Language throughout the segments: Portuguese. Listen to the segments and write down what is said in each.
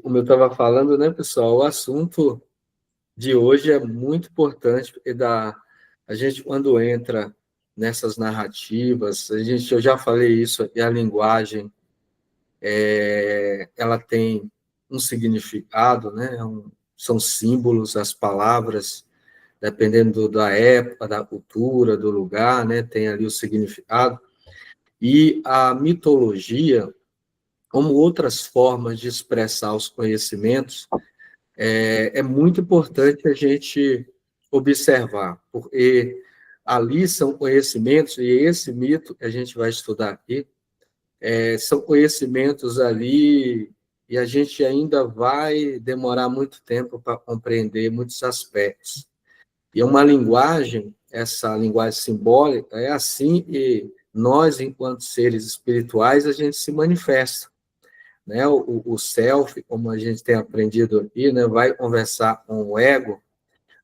Como eu estava falando, né, pessoal, o assunto de hoje é muito importante, porque a gente, quando entra nessas narrativas, eu já falei isso, e a linguagem, ela tem um significado, né, são símbolos, as palavras, dependendo da época, da cultura, do lugar, né, tem ali o significado, e a mitologia, como outras formas de expressar os conhecimentos, é muito importante a gente observar, porque ali são conhecimentos, e esse mito que a gente vai estudar aqui, são conhecimentos ali, e a gente ainda vai demorar muito tempo para compreender muitos aspectos. E uma linguagem, essa linguagem simbólica, é assim que nós, enquanto seres espirituais, a gente se manifesta, né? O self, como a gente tem aprendido aqui, né, vai conversar com o ego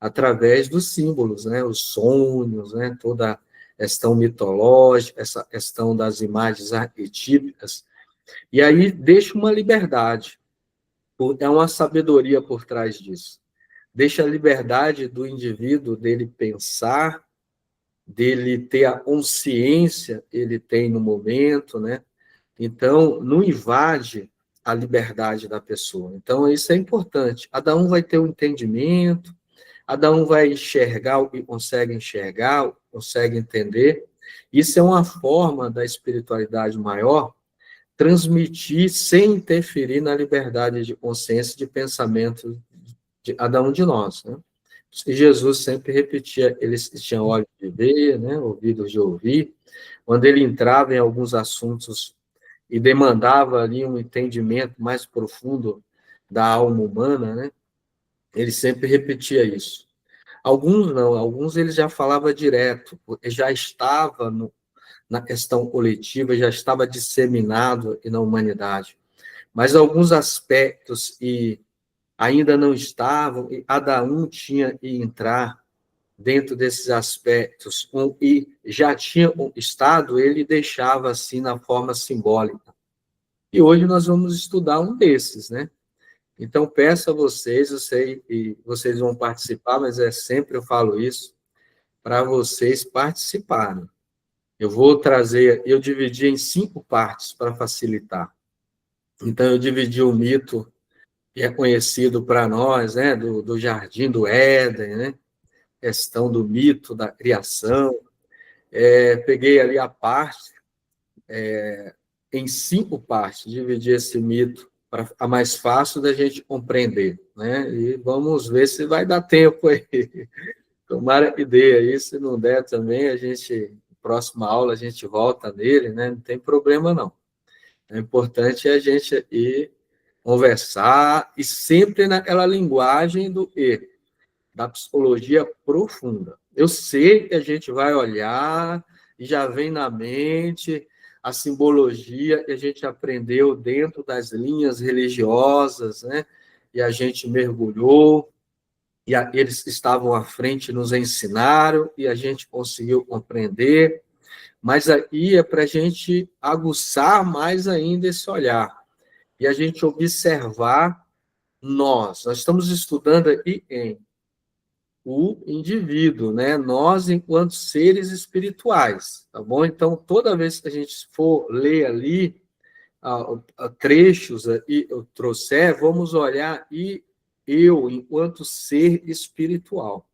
através dos símbolos, né, os sonhos, né, toda a questão mitológica, essa questão das imagens arquetípicas, e aí deixa uma liberdade, é uma sabedoria por trás disso. Deixa a liberdade do indivíduo dele pensar, dele ter a consciência que ele tem no momento, né? Então, não invade a liberdade da pessoa. Então, isso é importante. Cada um vai ter um entendimento, cada um vai enxergar o que consegue o que consegue entender. Isso é uma forma da espiritualidade maior transmitir sem interferir na liberdade de consciência e de pensamento de cada um de nós, né? E Jesus sempre repetia, eles tinham olhos de ver, né, ouvidos de ouvir, quando ele entrava em alguns assuntos e demandava ali um entendimento mais profundo da alma humana, né? Ele sempre repetia isso. Alguns não, alguns ele já falava direto, porque já estava na questão coletiva, já estava disseminado na humanidade. Mas alguns aspectos e ainda não estavam, e cada um tinha que entrar dentro desses aspectos, e já tinha estado, ele deixava assim na forma simbólica. E hoje nós vamos estudar um desses, né? Então, peço a vocês, eu sei que vocês vão participar, mas sempre eu falo isso, para vocês participarem. Eu vou trazer, eu dividi em 5 partes para facilitar. Então, eu dividi o mito que é conhecido para nós, né, do Jardim do Éden, né? Questão do mito da criação. Peguei ali a parte em 5 partes, dividi esse mito para ficar mais fácil da gente compreender, né? E vamos ver se vai dar tempo aí. Tomara que dê aí, se não der também, próxima aula a gente volta nele, né? Não tem problema não. O importante é a gente ir conversar e sempre naquela linguagem do E, da psicologia profunda. Eu sei que a gente vai olhar e já vem na mente a simbologia que a gente aprendeu dentro das linhas religiosas, né? E a gente mergulhou, e eles estavam à frente, nos ensinaram, e a gente conseguiu compreender, mas aí é para a gente aguçar mais ainda esse olhar, e a gente observar nós estamos estudando aqui em o indivíduo, né? Nós, enquanto seres espirituais, tá bom? Então, toda vez que a gente for ler ali trechos e eu trouxer, vamos olhar e eu, enquanto ser espiritual,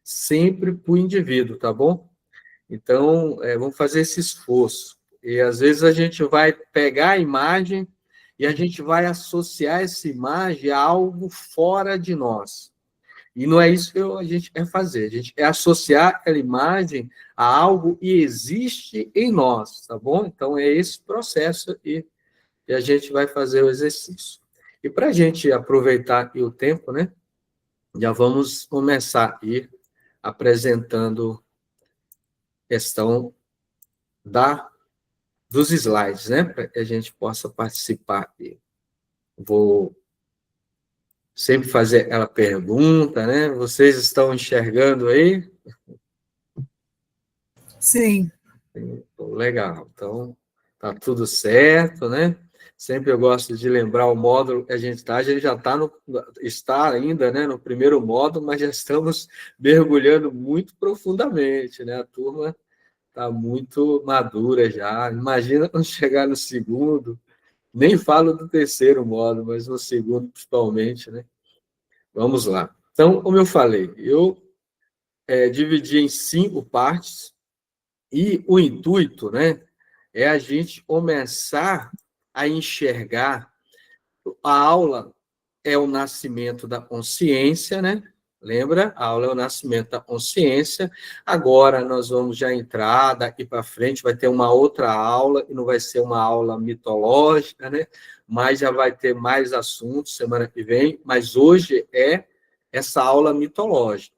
sempre para o indivíduo, tá bom? Então, vamos fazer esse esforço. E às vezes a gente vai pegar a imagem e a gente vai associar essa imagem a algo fora de nós. E não é isso que a gente quer fazer. A gente quer associar aquela imagem a algo que existe em nós, tá bom? Então, é esse processo aí que a gente vai fazer o exercício. E para a gente aproveitar aqui o tempo, né? Já vamos começar aqui apresentando a questão dos slides, né? Para que a gente possa participar aqui. Vou sempre fazer aquela pergunta, né? Vocês estão enxergando aí? Sim. Legal. Então, tá tudo certo, né? Sempre eu gosto de lembrar o módulo que a gente está. A gente já está ainda, né, no primeiro módulo, mas já estamos mergulhando muito profundamente, né? A turma está muito madura já. Imagina quando chegar no segundo, nem falo do terceiro módulo, mas no segundo principalmente, né? Vamos lá. Então, como eu falei, eu dividi em 5 partes e o intuito, né, é a gente começar a enxergar. A aula é o nascimento da consciência, né? Lembra? A aula é o nascimento da consciência. Agora nós vamos já entrar, daqui para frente vai ter uma outra aula, e não vai ser uma aula mitológica, né? Mas já vai ter mais assuntos semana que vem, mas hoje é essa aula mitológica.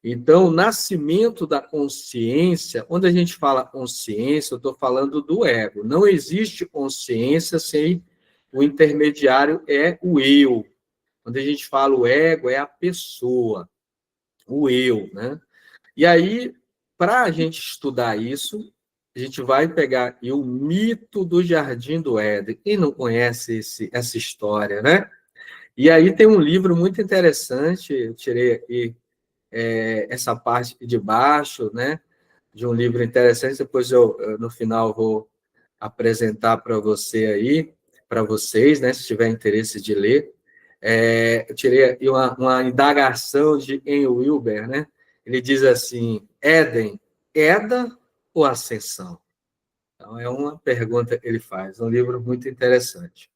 Então, o nascimento da consciência, quando a gente fala consciência, eu estou falando do ego. Não existe consciência sem o intermediário é o eu. Quando a gente fala o ego, é a pessoa, o eu, né? E aí, para a gente estudar isso, a gente vai pegar aqui o mito do Jardim do Éden. Quem não conhece essa história, né? E aí tem um livro muito interessante, eu tirei aqui essa parte de baixo, né? De um livro interessante, depois no final, vou apresentar para você aí, para vocês, né? Se tiver interesse de ler. Eu tirei aqui uma indagação de Henry Wilber, né? Ele diz assim: Éden, queda ou ascensão? Então, é uma pergunta que ele faz, um livro muito interessante.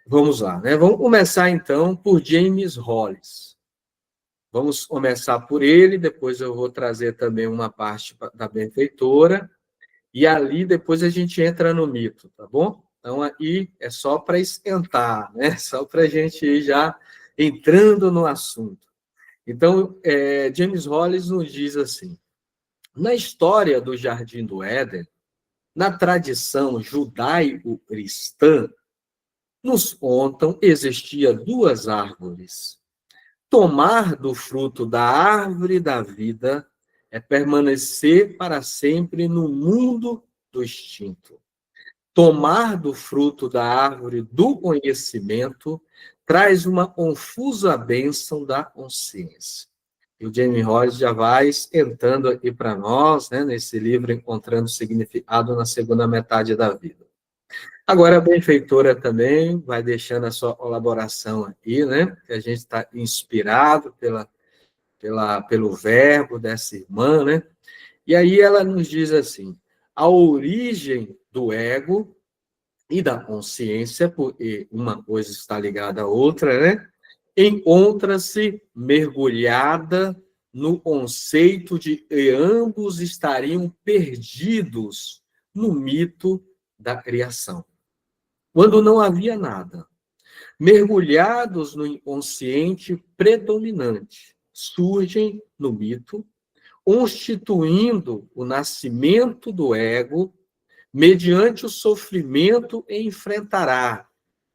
Vamos lá, né? Vamos começar, então, por James Hollis. Vamos começar por ele, depois eu vou trazer também uma parte da benfeitora, e ali depois a gente entra no mito, tá bom? Então, aí é só para esquentar, né? Só para a gente ir já entrando no assunto. Então, James Hollis nos diz assim: na história do Jardim do Éden, na tradição judaico-cristã, nos contam existia 2 árvores. Tomar do fruto da árvore da vida é permanecer para sempre no mundo do instinto. Tomar do fruto da árvore do conhecimento traz uma confusa bênção da consciência. E o Jamie Hollis já vai esquentando aqui para nós, né, nesse livro, Encontrando Significado na Segunda Metade da Vida. Agora, a benfeitora também vai deixando a sua colaboração aqui, né, que a gente está inspirado pelo verbo dessa irmã, né? E aí ela nos diz assim: a origem do ego e da consciência, porque uma coisa está ligada à outra, né? Encontra-se mergulhada no conceito de que ambos estariam perdidos no mito da criação, quando não havia nada. Mergulhados no inconsciente predominante, surgem no mito, constituindo o nascimento do ego, mediante o sofrimento enfrentará,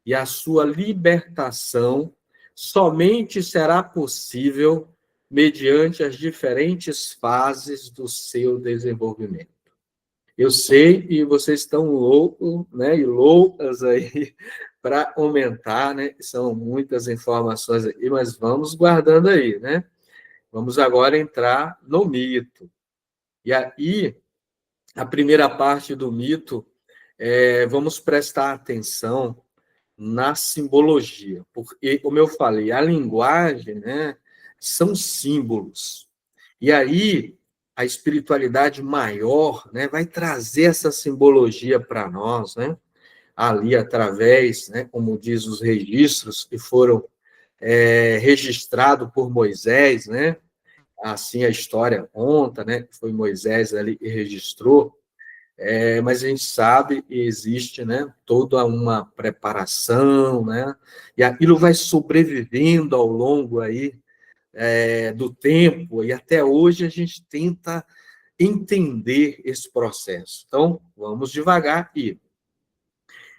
e a sua libertação somente será possível mediante as diferentes fases do seu desenvolvimento. Eu sei que vocês estão loucos, né, e loucas aí para aumentar, né? São muitas informações aqui, mas vamos guardando aí, né? Vamos agora entrar no mito. E aí, a primeira parte do mito, vamos prestar atenção na simbologia, porque, como eu falei, a linguagem, né, são símbolos. E aí, a espiritualidade maior, né, vai trazer essa simbologia para nós, né, ali através, né, como diz os registros que foram registrados por Moisés, né, assim a história conta, né, que foi Moisés ali que registrou, mas a gente sabe que existe, né, toda uma preparação, né, e aquilo vai sobrevivendo ao longo aí do tempo, e até hoje a gente tenta entender esse processo. Então, vamos devagar aqui.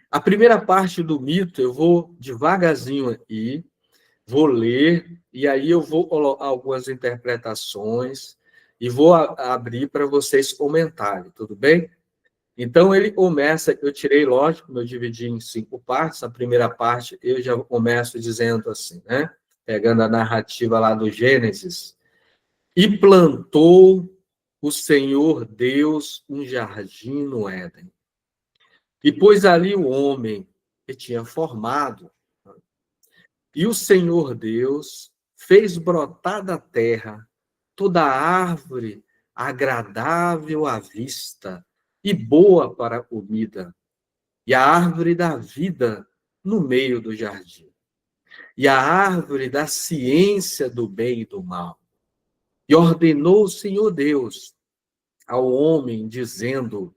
A primeira parte do mito, eu vou devagarzinho aqui, vou ler, e aí eu vou colocar algumas interpretações, e vou abrir para vocês comentarem, tudo bem? Então, ele começa, eu tirei, lógico, eu dividi em 5 partes. A primeira parte, eu já começo dizendo assim, né? Pegando a narrativa lá do Gênesis. E plantou o Senhor Deus um jardim no Éden. E pôs ali o homem que tinha formado. E o Senhor Deus fez brotar da terra toda árvore agradável à vista e boa para a comida, e a árvore da vida no meio do jardim, e a árvore da ciência do bem e do mal. E ordenou o Senhor Deus ao homem, dizendo: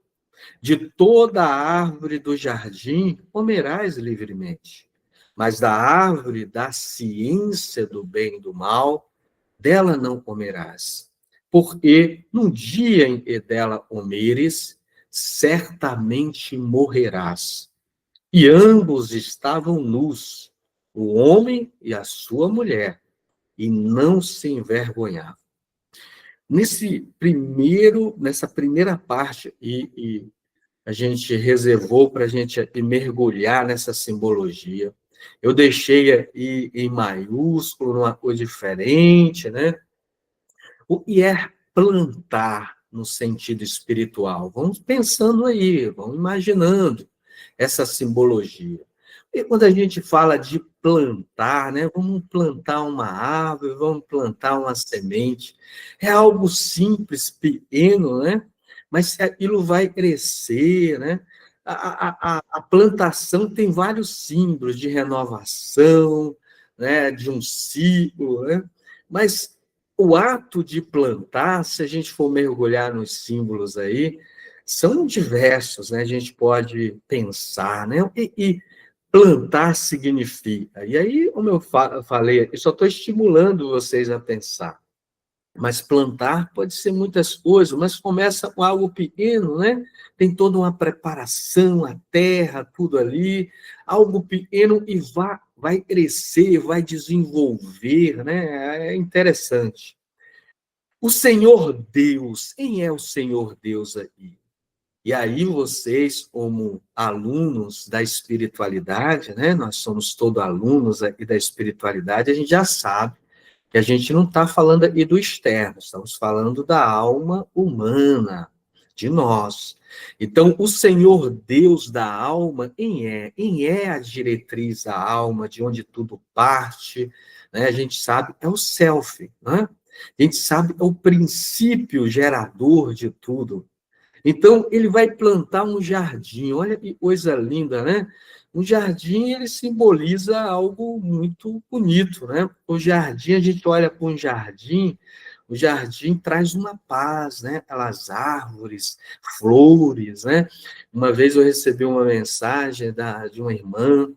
de toda a árvore do jardim comerás livremente, mas da árvore da ciência do bem e do mal, dela não comerás. Porque no dia em que dela comeres, certamente morrerás. E ambos estavam nus, o homem e a sua mulher, e não se envergonhavam. Nessa primeira parte, a gente reservou para a gente mergulhar nessa simbologia. Eu deixei aí em maiúsculo, uma coisa diferente, né? O que é plantar no sentido espiritual? Vamos pensando aí, vamos imaginando essa simbologia. E quando a gente fala de plantar, né? Vamos plantar uma árvore, vamos plantar uma semente. É algo simples, pequeno, né? Mas aquilo vai crescer, né? A plantação tem vários símbolos de renovação, né? De um ciclo, né? Mas o ato de plantar, se a gente for mergulhar nos símbolos aí, são diversos, né? A gente pode pensar, né? E plantar significa. E aí, como eu falei, eu só estou estimulando vocês a pensar. Mas plantar pode ser muitas coisas, mas começa com algo pequeno, né? Tem toda uma preparação, a terra, tudo ali, algo pequeno e vai crescer, vai desenvolver, né? É interessante. O Senhor Deus, quem é o Senhor Deus aí? E aí vocês, como alunos da espiritualidade, né? Nós somos todos alunos aqui da espiritualidade, a gente já sabe que a gente não está falando aqui do externo, estamos falando da alma humana, de nós. Então, o Senhor Deus da alma, quem é? Quem é a diretriz da alma, de onde tudo parte? Né? A gente sabe, é o self, né? A gente sabe, é o princípio gerador de tudo. Então, ele vai plantar um jardim. Olha que coisa linda, né? Um jardim, ele simboliza algo muito bonito, né? O jardim, a gente olha para um jardim, o jardim traz uma paz, né? Aquelas árvores, flores, né? Uma vez eu recebi uma mensagem de uma irmã,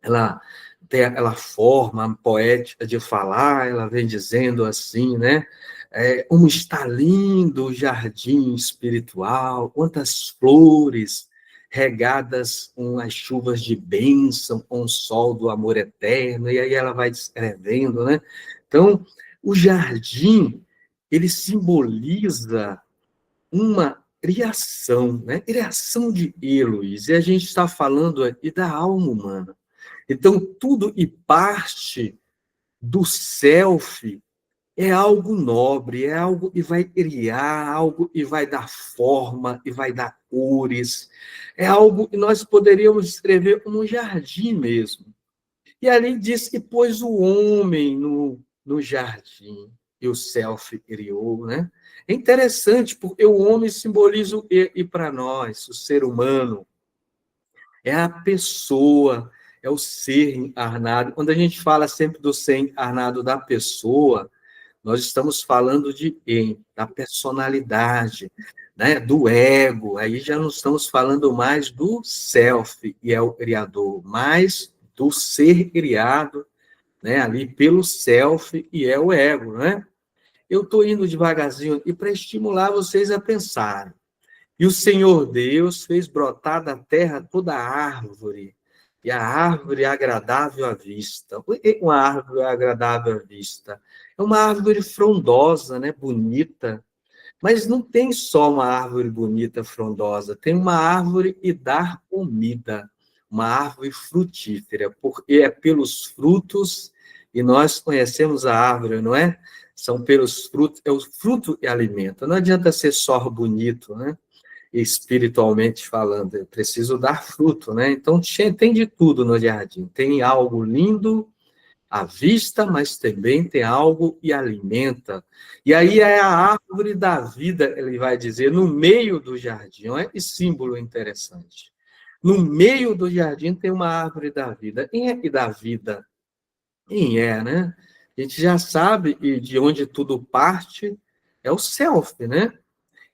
ela tem aquela forma poética de falar, ela vem dizendo assim, né? Como está lindo o jardim espiritual, quantas flores regadas com as chuvas de bênção, com o sol do amor eterno, e aí ela vai descrevendo, né? Então, o jardim, ele simboliza uma criação, né? Criação de Luiz, e a gente está falando aqui da alma humana. Então, tudo e parte do self é algo nobre, é algo que vai criar, algo que vai dar forma, e vai dar cores. É algo que nós poderíamos escrever como um jardim mesmo. E ali diz que pôs o homem no jardim, e o self criou, né? É interessante, porque o homem simboliza o quê? E para nós, o ser humano, é a pessoa, é o ser encarnado. Quando a gente fala sempre do ser encarnado da pessoa, nós estamos falando de quem? Da personalidade, né? Do ego. Aí já não estamos falando mais do self, e é o criador, mas do ser criado, né? Ali pelo self, e é o ego, né? Eu estou indo devagarzinho aqui para estimular vocês a pensarem. E o Senhor Deus fez brotar da terra toda a árvore, e a árvore é agradável à vista. Por que uma árvore é agradável à vista? É uma árvore frondosa, né? Bonita, Mas não tem só uma árvore bonita, frondosa, tem uma árvore e dar comida, uma árvore frutífera, porque é pelos frutos, e nós conhecemos a árvore, não é? São pelos frutos, é o fruto e alimenta. Não adianta ser só bonito, né? Espiritualmente falando, é preciso dar fruto, né? Então tem de tudo no jardim. Tem algo lindo à vista, mas também tem algo e alimenta. E aí é a árvore da vida, ele vai dizer, no meio do jardim. Olha que símbolo interessante. No meio do jardim tem uma árvore da vida. Quem é que dá vida? Quem é, né? A gente já sabe e de onde tudo parte é o self, né?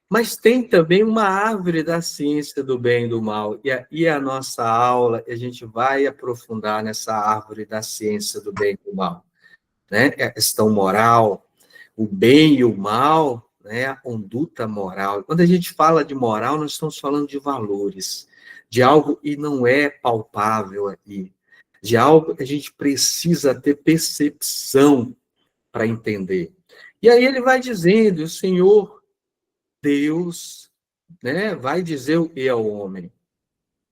Mas tem também uma árvore da ciência do bem e do mal. E a nossa aula, a gente vai aprofundar nessa árvore da ciência do bem e do mal, né? A questão moral, o bem e o mal, né? A conduta moral. Quando a gente fala de moral, nós estamos falando de valores, de algo que não é palpável aqui, de algo que a gente precisa ter percepção para entender. E aí ele vai dizendo, o Senhor Deus, né, vai dizer o que ao homem?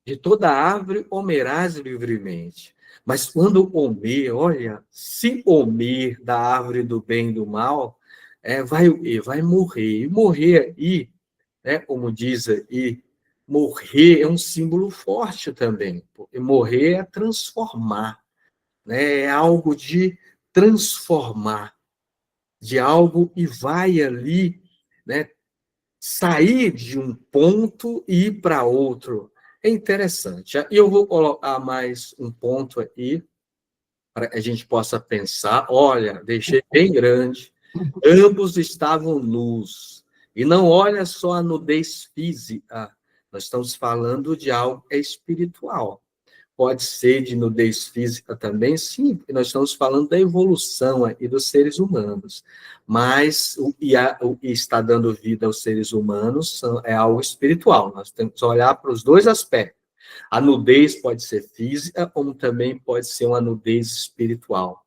De toda árvore comerás livremente. Mas quando comer, olha, se comer da árvore do bem e do mal, vai morrer. E morrer aí, né, como diz aí, morrer é um símbolo forte também, porque morrer é transformar, né, é algo de transformar, de algo e vai ali, né, sair de um ponto e ir para outro. É interessante. E eu vou colocar mais um ponto aí, para que a gente possa pensar. Olha, deixei bem grande. Ambos estavam nus. E não olha só a nudez física. Nós estamos falando de algo espiritual. Pode ser de nudez física também, sim, porque nós estamos falando da evolução e dos seres humanos. Mas o que está dando vida aos seres humanos é algo espiritual. Nós temos que olhar para os dois aspectos. A nudez pode ser física, como também pode ser uma nudez espiritual.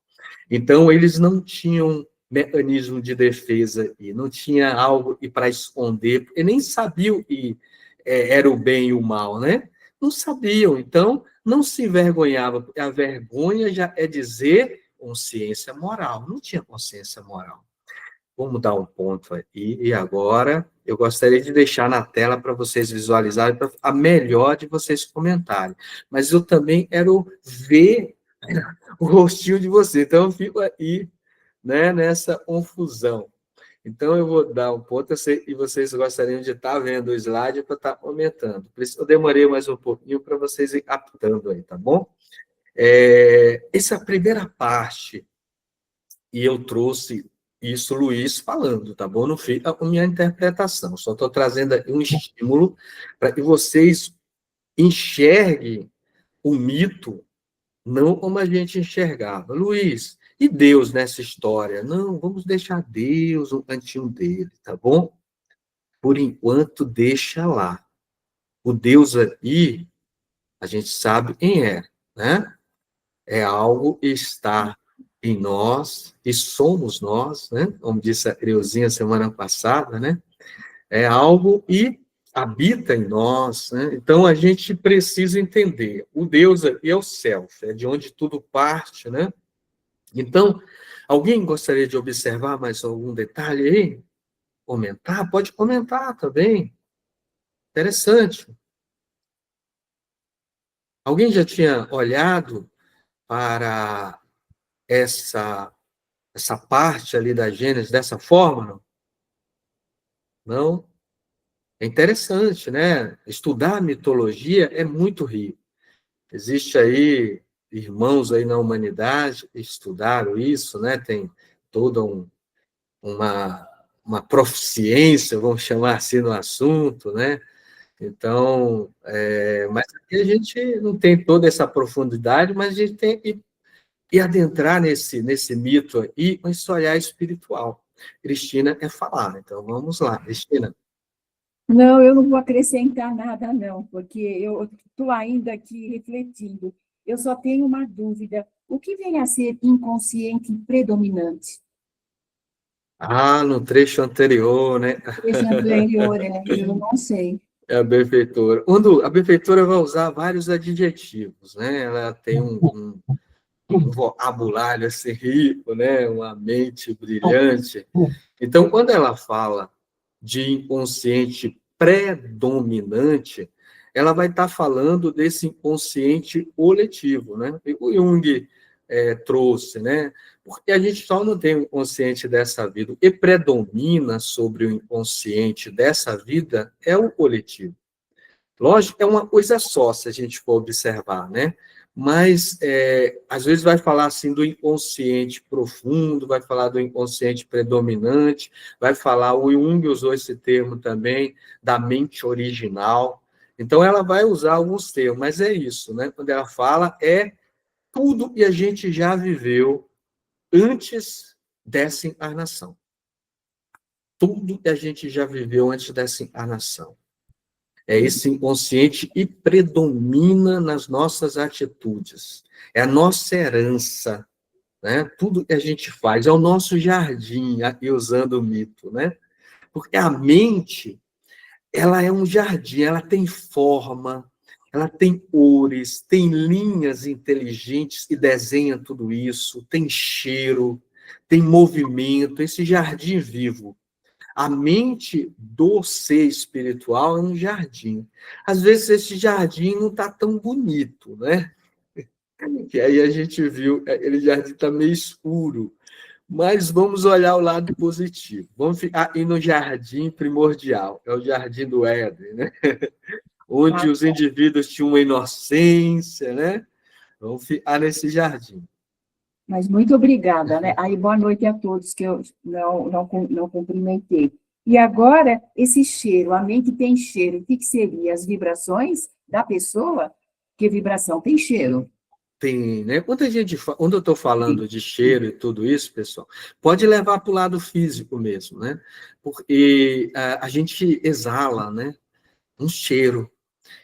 Então, eles não tinham mecanismo de defesa e não tinha algo para esconder, porque nem sabiam que era o bem e o mal, né? Não sabiam, então não se envergonhava, porque a vergonha já é dizer consciência moral, não tinha consciência moral. Vamos dar um ponto aí, e agora eu gostaria de deixar na tela para vocês visualizarem, para a melhor de vocês comentarem. Mas eu também quero ver o rostinho de vocês, então eu fico aí, né, nessa confusão. Então eu vou dar um ponto, e vocês gostariam de estar vendo o slide para estar comentando. Por isso eu demorei mais um pouquinho para vocês ir captando aí, tá bom? Essa é a primeira parte, e eu trouxe isso, Luiz, falando, tá bom? Não fica com minha interpretação, só estou trazendo um estímulo para que vocês enxerguem o mito não como a gente enxergava. Luiz, e Deus nessa história? Não, vamos deixar Deus um cantinho dele, tá bom? Por enquanto, deixa lá. O Deus aí, a gente sabe quem é, né? É algo que está em nós, e somos nós, né? Como disse a Creuzinha semana passada, né? É algo e habita em nós, né? Então a gente precisa entender. O Deus aqui é o self, é de onde tudo parte, né? Então, alguém gostaria de observar mais algum detalhe aí? Comentar? Pode comentar também. Interessante. Alguém já tinha olhado para essa parte ali da Gênesis dessa forma, não? Não? É interessante, né? Estudar a mitologia é muito rico. Existe aí irmãos aí na humanidade que estudaram isso, né? Tem toda uma, uma proficiência, vamos chamar assim, no assunto, né? Então, mas aqui a gente não tem toda essa profundidade, mas a gente tem que e adentrar nesse mito aí com esse olhar espiritual. Cristina quer falar, então vamos lá, Cristina. Não, eu não vou acrescentar nada, não, porque eu estou ainda aqui refletindo. Eu só tenho uma dúvida. O que vem a ser inconsciente predominante? Ah, no trecho anterior, né? Esse anterior, eu não sei. É a benfeitora. A benfeitora vai usar vários adjetivos, né? Ela tem um vocabulário assim rico, né? Uma mente brilhante. Então, quando ela fala de inconsciente predominante, ela vai estar falando desse inconsciente coletivo, né? E o Jung trouxe, né? Porque a gente só não tem o inconsciente dessa vida. O que predomina sobre o inconsciente dessa vida é o coletivo. Lógico, é uma coisa só, se a gente for observar, né? Mas, às vezes, vai falar assim do inconsciente profundo, vai falar do inconsciente predominante, vai falar, o Jung usou esse termo também, da mente original. Então, ela vai usar alguns termos, mas é isso, né? Quando ela fala, é tudo que a gente já viveu antes dessa encarnação. Tudo que a gente já viveu antes dessa encarnação. É esse inconsciente e predomina nas nossas atitudes. É a nossa herança, né? Tudo que a gente faz é o nosso jardim, aqui usando o mito, né? Porque a mente, ela é um jardim, ela tem forma, ela tem cores, tem linhas inteligentes que desenham tudo isso, tem cheiro, tem movimento, esse jardim vivo. A mente do ser espiritual é um jardim. Às vezes esse jardim não está tão bonito, né? Que aí a gente viu, aquele jardim está meio escuro. Mas vamos olhar o lado positivo. Vamos ficar aí no jardim primordial, é o jardim do Éden, né? Onde Ah, os indivíduos tinham uma inocência, né? Vamos ficar nesse jardim. mas muito obrigada, né? Aí, boa noite a todos que eu não cumprimentei. E agora, esse cheiro, a mente tem cheiro, o que seria? As vibrações da pessoa? Que vibração tem cheiro. Tem, né? Quando eu estou falando de cheiro e tudo isso, pessoal, pode levar para o lado físico mesmo, né? Porque a gente exala, né? Um cheiro.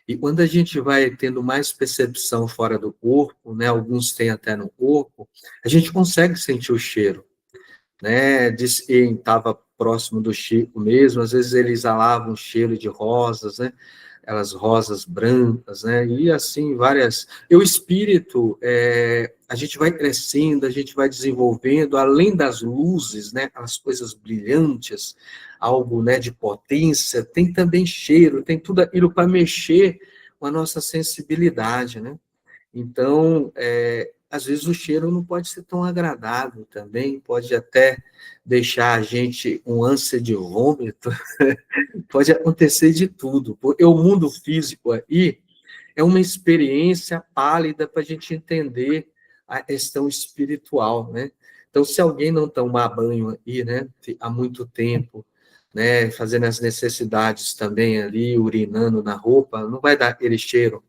E quando a gente vai tendo mais percepção fora do corpo, né? Alguns têm até no corpo, a gente consegue sentir o cheiro, né? Diz que estava próximo do Chico mesmo, às vezes ele exalava um cheiro de rosas, né? Aquelas rosas brancas, né? E assim, várias. E o espírito, a gente vai crescendo, a gente vai desenvolvendo, além das luzes, né? As coisas brilhantes, algo, né, de potência, tem também cheiro, tem tudo aquilo para mexer com a nossa sensibilidade, né? Então, às vezes o cheiro não pode ser tão agradável também, pode até deixar a gente com ânsia de vômito, pode acontecer de tudo, porque o mundo físico aí é uma experiência pálida para a gente entender a questão espiritual, né? Então, se alguém não tomar banho aí, né, há muito tempo, né, fazendo as necessidades também ali, urinando na roupa, não vai dar aquele cheiro.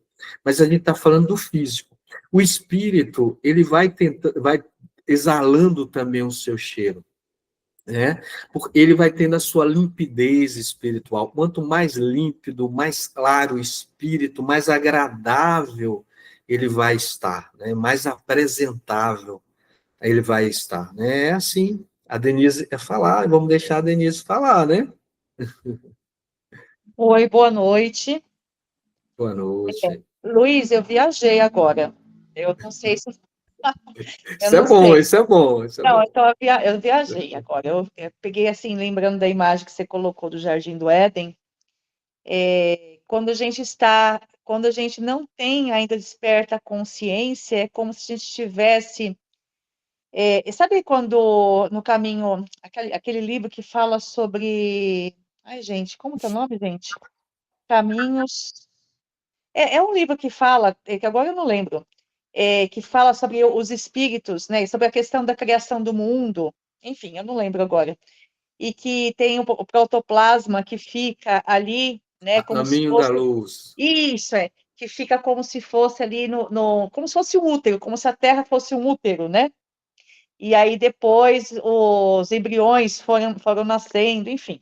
Mas a gente está falando do físico. O espírito, ele vai tentando, vai exalando também o seu cheiro, né? Porque ele vai tendo a sua limpidez espiritual. Quanto mais límpido, mais claro o espírito, mais agradável ele vai estar, né? Mais apresentável ele vai estar, né? É assim. A Denise quer falar, vamos deixar a Denise falar, né? Oi, boa noite. Boa noite. Luiz, eu viajei agora. Eu não sei se. Eu Isso é não bom, sei. isso é bom, isso é Não, bom. então eu viajei agora. Eu peguei assim, lembrando da imagem que você colocou do Jardim do Éden. Quando a gente está, quando a gente não tem ainda desperta a consciência, é como se a gente estivesse. Sabe quando no caminho, aquele livro que fala sobre. Ai, gente, como que é o nome, gente? Caminhos. É um livro que fala, que agora eu não lembro, que fala sobre os espíritos, né, sobre a questão da criação do mundo, enfim, eu não lembro agora, e que tem o protoplasma que fica ali, né, A como se caminho da fosse, luz. isso que fica como se fosse ali como se fosse um útero, como se a Terra fosse um útero, né? E aí depois os embriões foram nascendo, enfim.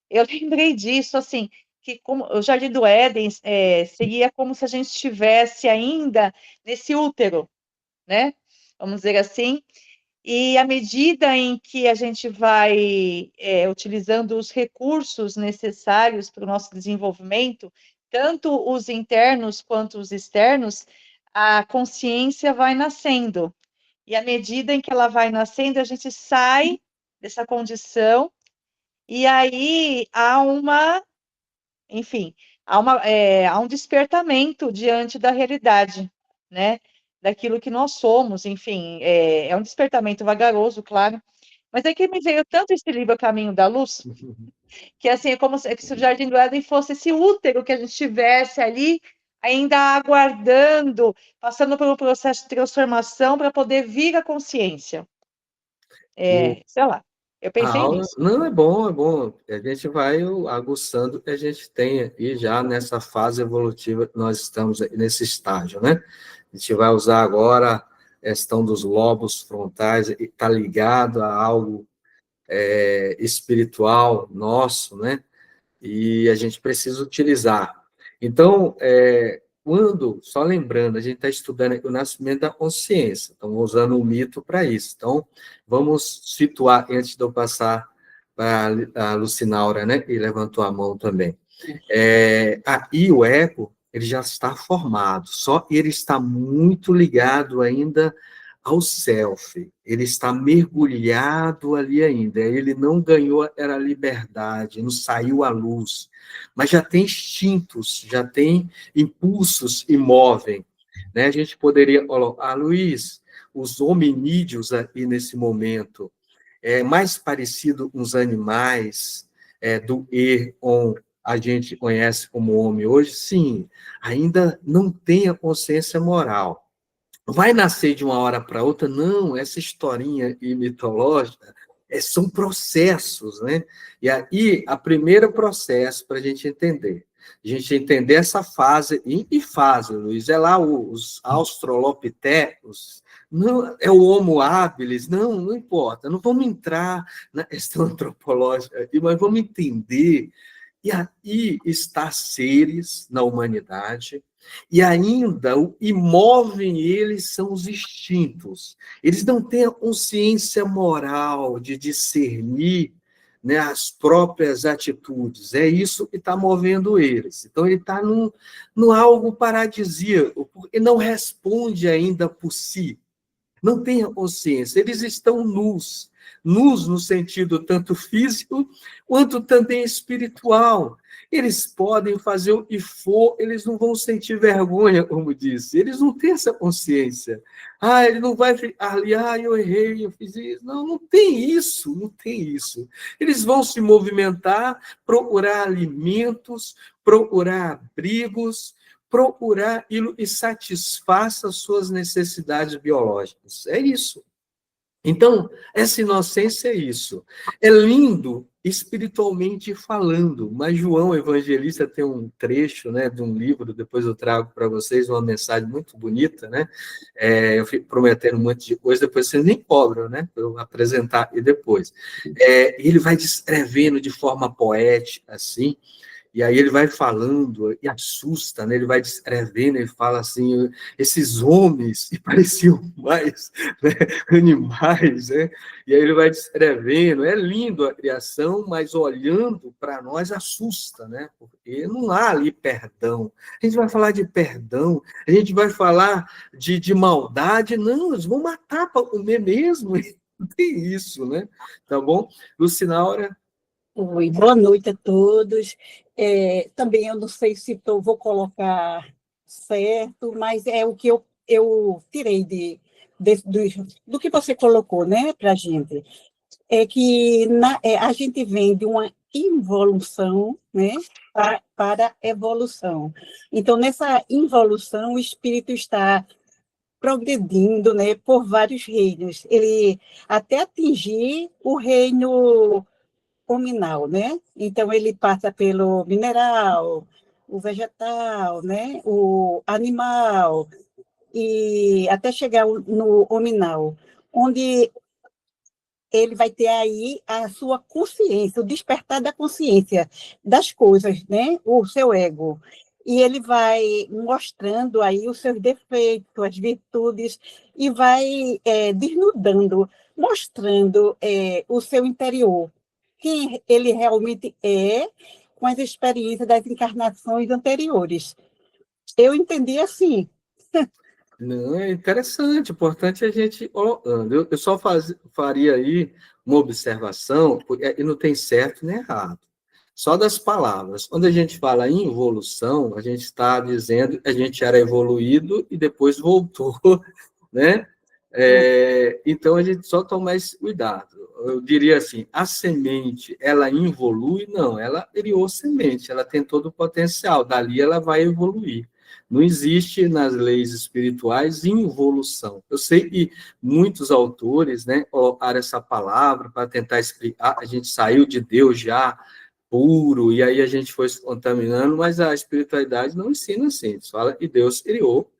Eu lembrei disso, assim, que como o Jardim do Éden seria como se a gente estivesse ainda nesse útero, né? Vamos dizer assim. E à medida em que a gente vai utilizando os recursos necessários para o nosso desenvolvimento, tanto os internos quanto os externos, a consciência vai nascendo. E à medida em que ela vai nascendo, a gente sai dessa condição, e aí enfim, há um despertamento diante da realidade, né? Daquilo que nós somos, enfim, é um despertamento vagaroso, claro. Mas é que me veio tanto esse livro, A Caminho da Luz, que assim, é como se o Jardim do Éden fosse esse útero que a gente tivesse ali, ainda aguardando, passando pelo processo de transformação para poder vir à consciência. Sei lá, eu A pensei aula, nisso. não, é bom, é bom. A gente vai aguçando o que a gente tem aqui já nessa fase evolutiva que nós estamos aí, nesse estágio, né? A gente vai usar agora a questão dos lobos frontais, está ligado a algo espiritual nosso, né? E a gente precisa utilizar. Então, só lembrando, a gente está estudando aqui o nascimento da consciência, estamos usando o mito para isso. Então, vamos situar, antes de eu passar para a Lucinaura, né, que levantou a mão também. E o ego, ele já está formado, só ele está muito ligado ainda ao self, ele está mergulhado ali ainda, ele não ganhou era a liberdade, não saiu à luz, mas já tem instintos, já tem impulsos que movem, né? A gente poderia colocar, Luiz, os hominídeos aqui nesse momento, mais parecido com os animais do on a gente conhece como homem hoje, sim, ainda não tem a consciência moral. Vai nascer de uma hora para outra? Não, essa historinha mitológica são processos, né? E aí, a primeiro processo para a gente entender essa fase, e fase, Luiz, é lá os australopitecos, não, é o Homo habilis, não importa, não vamos entrar na questão antropológica aqui, mas vamos entender, e aí está seres na humanidade, e ainda o que movem eles são os instintos. Eles não têm a consciência moral de discernir, né, as próprias atitudes. É isso que está movendo eles. Então, ele está num algo paradisíaco, porque não responde ainda por si. Não tem a consciência. Eles estão nus. Nus no sentido tanto físico quanto também espiritual. Eles podem fazer o que for, eles não vão sentir vergonha, como disse. Eles não têm essa consciência. Ele não vai ficar ali, eu errei, eu fiz isso. Não, não tem isso, não tem isso. Eles vão se movimentar, procurar alimentos, procurar abrigos, procurar e satisfaça suas necessidades biológicas. É isso. Então, essa inocência é isso. É lindo espiritualmente falando, mas João Evangelista tem um trecho, né, de um livro, depois eu trago para vocês uma mensagem muito bonita, né? Eu fico prometendo um monte de coisa, depois vocês nem cobram, né, para eu apresentar e depois. Ele vai descrevendo de forma poética, assim, e aí ele vai falando e assusta, né? Ele vai descrevendo, ele fala assim, esses homens que pareciam mais, né, animais, né? E aí ele vai descrevendo, é lindo a criação, mas olhando para nós assusta, né? Porque não há ali perdão. A gente vai falar de perdão, a gente vai falar de maldade, não, eles vão matar para comer mesmo, não tem isso, né? Tá bom? Lucinaura? Oi, boa noite a todos. Também eu não sei se vou colocar certo, mas é o que eu tirei do que você colocou, né, para a gente. É que a gente vem de uma involução, né, para evolução. Então, nessa involução, o espírito está progredindo, né, por vários reinos. Ele até atingir o reino cominal, né? Então, ele passa pelo mineral, o vegetal, né? O animal, e até chegar no hominal, onde ele vai ter aí a sua consciência, o despertar da consciência das coisas, né? O seu ego. e ele vai mostrando aí os seus defeitos, as virtudes, e vai desnudando, mostrando o seu interior, quem ele realmente é, com as experiências das encarnações anteriores. Eu entendi assim. Não, é interessante, importante a gente olhando. Eu só faria aí uma observação, e não tem certo nem errado. Só das palavras. Quando a gente fala em evolução, a gente está dizendo que a gente era evoluído e depois voltou, né? Então, a gente só toma esse cuidado. Eu diria assim, a semente, ela evolui? Não, ela criou semente, ela tem todo o potencial, dali ela vai evoluir. Não existe nas leis espirituais involução. Eu sei que muitos autores, né, colocaram essa palavra para tentar explicar, a gente saiu de Deus já puro, e aí a gente foi se contaminando, mas a espiritualidade não ensina assim, fala que Deus criou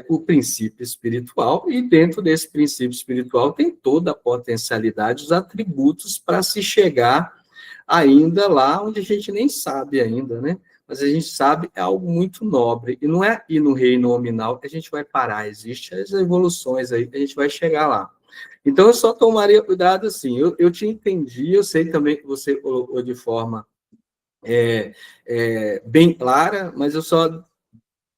o princípio espiritual, e dentro desse princípio espiritual tem toda a potencialidade, os atributos para se chegar ainda lá onde a gente nem sabe ainda, né? Mas a gente sabe é algo muito nobre, e não é ir no reino nominal que a gente vai parar, existem as evoluções aí que a gente vai chegar lá. Então, eu só tomaria cuidado assim, eu te entendi, eu sei também que você colocou de forma bem clara, mas eu só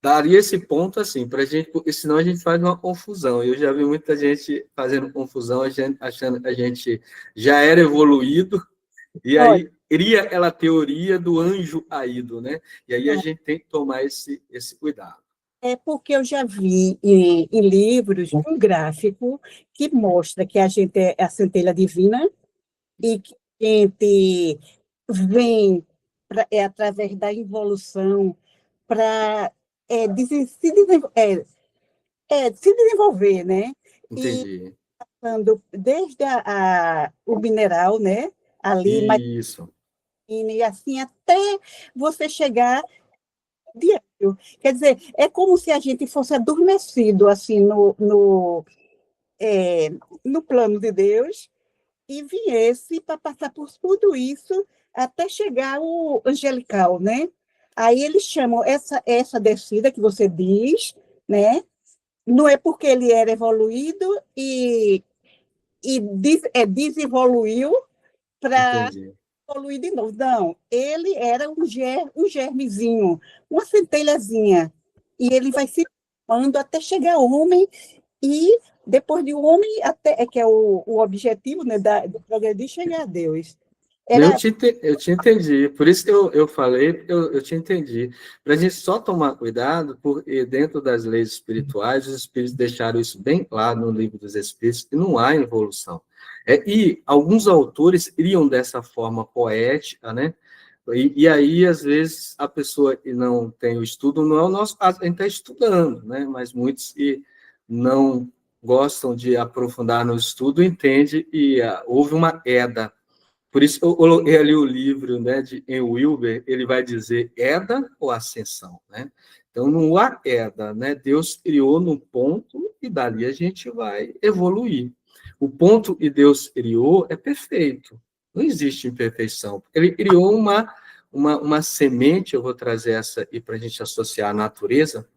daria esse ponto assim, para a gente, porque senão a gente faz uma confusão. Eu já vi muita gente fazendo confusão, achando que a gente já era evoluído, e aí cria aquela teoria do anjo caído, né? E aí a gente tem que tomar esse cuidado. É porque eu já vi em livros um gráfico que mostra que a gente é a centelha divina e que a gente vem através da evolução para se desenvolver, né? Entendi. Passando desde o mineral, né? Ali, Isso. e assim até você chegar diário. Quer dizer, é como se a gente fosse adormecido assim no plano de Deus e viesse para passar por tudo isso até chegar o angelical, né? Aí eles chamam essa descida que você diz, né? Não é porque ele era evoluído e desevoluiu para Entendi. evoluir de novo. Não, ele era um germezinho, uma centelhazinha. E ele vai se formando até chegar ao homem, e depois de um homem, até que é o objetivo, né, do progredir, chegar a Deus. Eu te entendi, por isso que eu falei, porque eu te entendi. Para a gente só tomar cuidado, porque dentro das leis espirituais, os espíritos deixaram isso bem claro no Livro dos Espíritos, que não há evolução. E alguns autores criam dessa forma poética, né? E aí, às vezes, a pessoa que não tem o estudo, não é o nosso caso, a gente está estudando, né? Mas muitos que não gostam de aprofundar no estudo entendem que houve uma queda. Por isso, eu coloquei ali o livro, né, de Wilber, ele vai dizer queda ou ascensão, né? Então, não há queda, né? Deus criou no ponto e dali a gente vai evoluir. O ponto que Deus criou é perfeito, não existe imperfeição. Ele criou uma semente, eu vou trazer essa aí para a gente associar à natureza,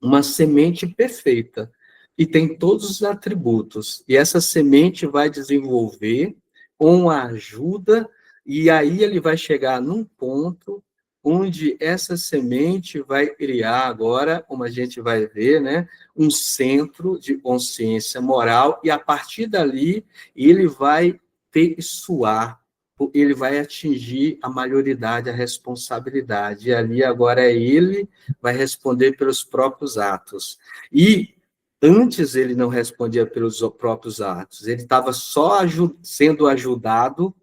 uma semente perfeita, e tem todos os atributos. E essa semente vai desenvolver com a ajuda, e aí ele vai chegar num ponto onde essa semente vai criar agora, como a gente vai ver, né, um centro de consciência moral, e a partir dali ele vai ter que suar, ele vai atingir a maioridade, a responsabilidade, e ali agora ele vai responder pelos próprios atos. E antes ele não respondia pelos próprios atos, ele estava só sendo ajudado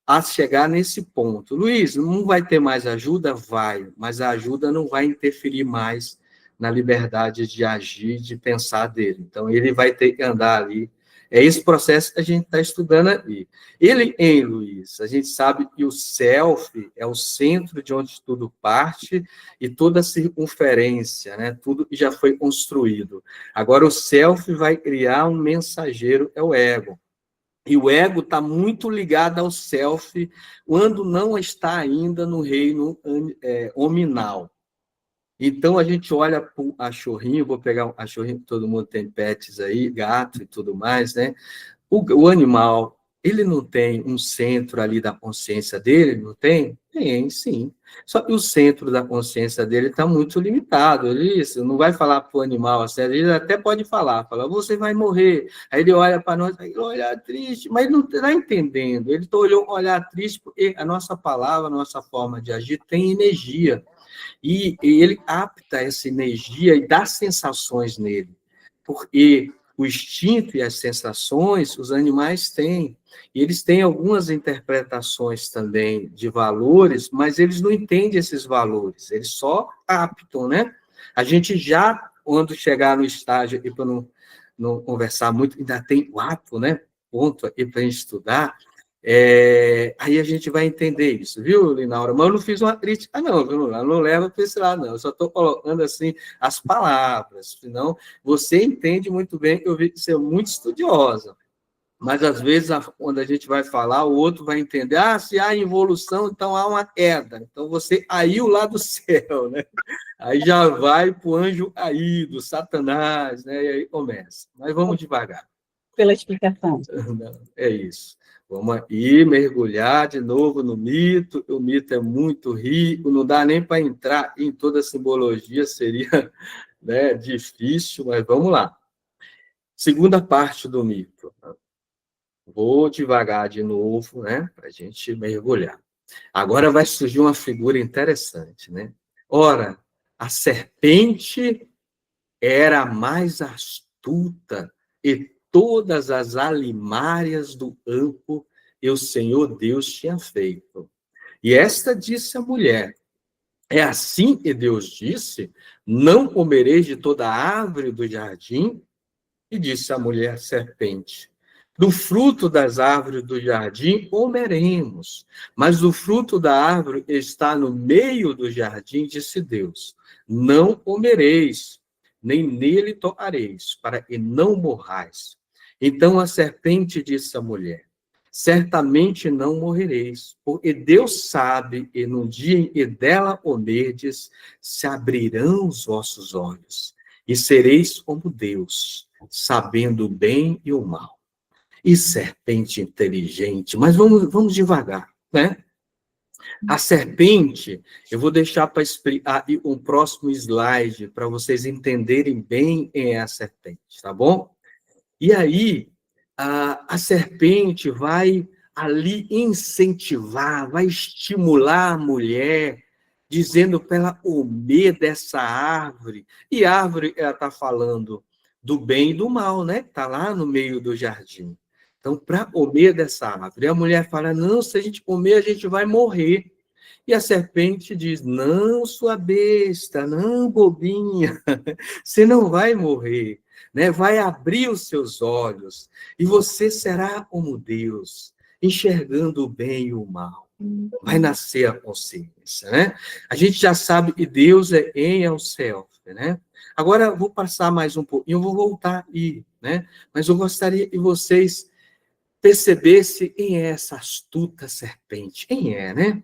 a chegar nesse ponto. Luiz, não vai ter mais ajuda? Vai, mas a ajuda não vai interferir mais na liberdade de agir, de pensar dele. Então, ele vai ter que andar ali. É esse processo que a gente está estudando ali. Ele, Luiz, a gente sabe que o self é o centro de onde tudo parte e toda a circunferência, né? Tudo que já foi construído. Agora, o self vai criar um mensageiro, é o ego. E o ego está muito ligado ao self, quando não está ainda no reino hominal. Então, a gente olha para o cachorrinho, vou pegar um cachorrinho, todo mundo tem pets aí, gato e tudo mais, né? O animal, ele não tem um centro ali da consciência dele, não tem? Tem, sim. Só que o centro da consciência dele está muito limitado. Ele não vai falar para o animal, assim, ele até pode falar, você vai morrer. Aí ele olha para nós, ele olha triste, mas ele não está entendendo. Ele olhou olhar triste porque a nossa palavra, a nossa forma de agir tem energia. E ele capta essa energia e dá sensações nele. Porque o instinto e as sensações, os animais têm. E eles têm algumas interpretações também de valores, mas eles não entendem esses valores, eles só captam, né? A gente já, quando chegar no estágio, aqui para não conversar muito, ainda tem 4, né? Ponto aqui para a gente estudar. Aí a gente vai entender isso, viu, Linaura? Mas eu não fiz uma crítica, não, viu? Eu não levo para esse lado, não. Eu só estou colocando, assim, as palavras, senão você entende muito bem, que eu vi que você é muito estudiosa. Mas, às vezes, quando a gente vai falar, o outro vai entender, se há evolução, então há uma queda. Então, você caiu lá do céu, né? Aí já vai para o anjo caído, Satanás, né? E aí começa. Mas vamos devagar. Pela explicação. É isso. Vamos ir mergulhar de novo no mito. O mito é muito rico, não dá nem para entrar em toda a simbologia, seria, né, difícil, mas vamos lá. Segunda parte do mito. Vou devagar de novo, né, para a gente mergulhar. Agora vai surgir uma figura interessante, né? Ora, a serpente era a mais astuta e todas as alimárias do campo e o Senhor Deus tinha feito. E esta disse a mulher, é assim que Deus disse, não comereis de toda árvore do jardim? E disse a mulher serpente, do fruto das árvores do jardim comeremos, mas do fruto da árvore que está no meio do jardim, disse Deus, não comereis, nem nele tocareis, para que não morrais. Então a serpente disse à mulher, certamente não morrereis, porque Deus sabe que no dia em que dela comerdes, se abrirão os vossos olhos, e sereis como Deus, sabendo o bem e o mal. E serpente inteligente, mas vamos devagar, né? A serpente, eu vou deixar para explicar um próximo slide, para vocês entenderem bem quem é a serpente, tá bom? E aí, a serpente vai ali incentivar, vai estimular a mulher, dizendo para ela comer dessa árvore. E árvore, ela está falando do bem e do mal, né? Está lá no meio do jardim. Então, para comer dessa árvore, a mulher fala, não, se a gente comer, a gente vai morrer. E a serpente diz, não, sua besta, não, bobinha, você não vai morrer, né? Vai abrir os seus olhos e você será como Deus, enxergando o bem e o mal. Vai nascer a consciência, né? A gente já sabe que Deus é o self, né? Agora, eu vou passar mais um pouquinho, eu vou voltar aí, né? Mas eu gostaria que vocês percebessem quem é essa astuta serpente. Quem é, né?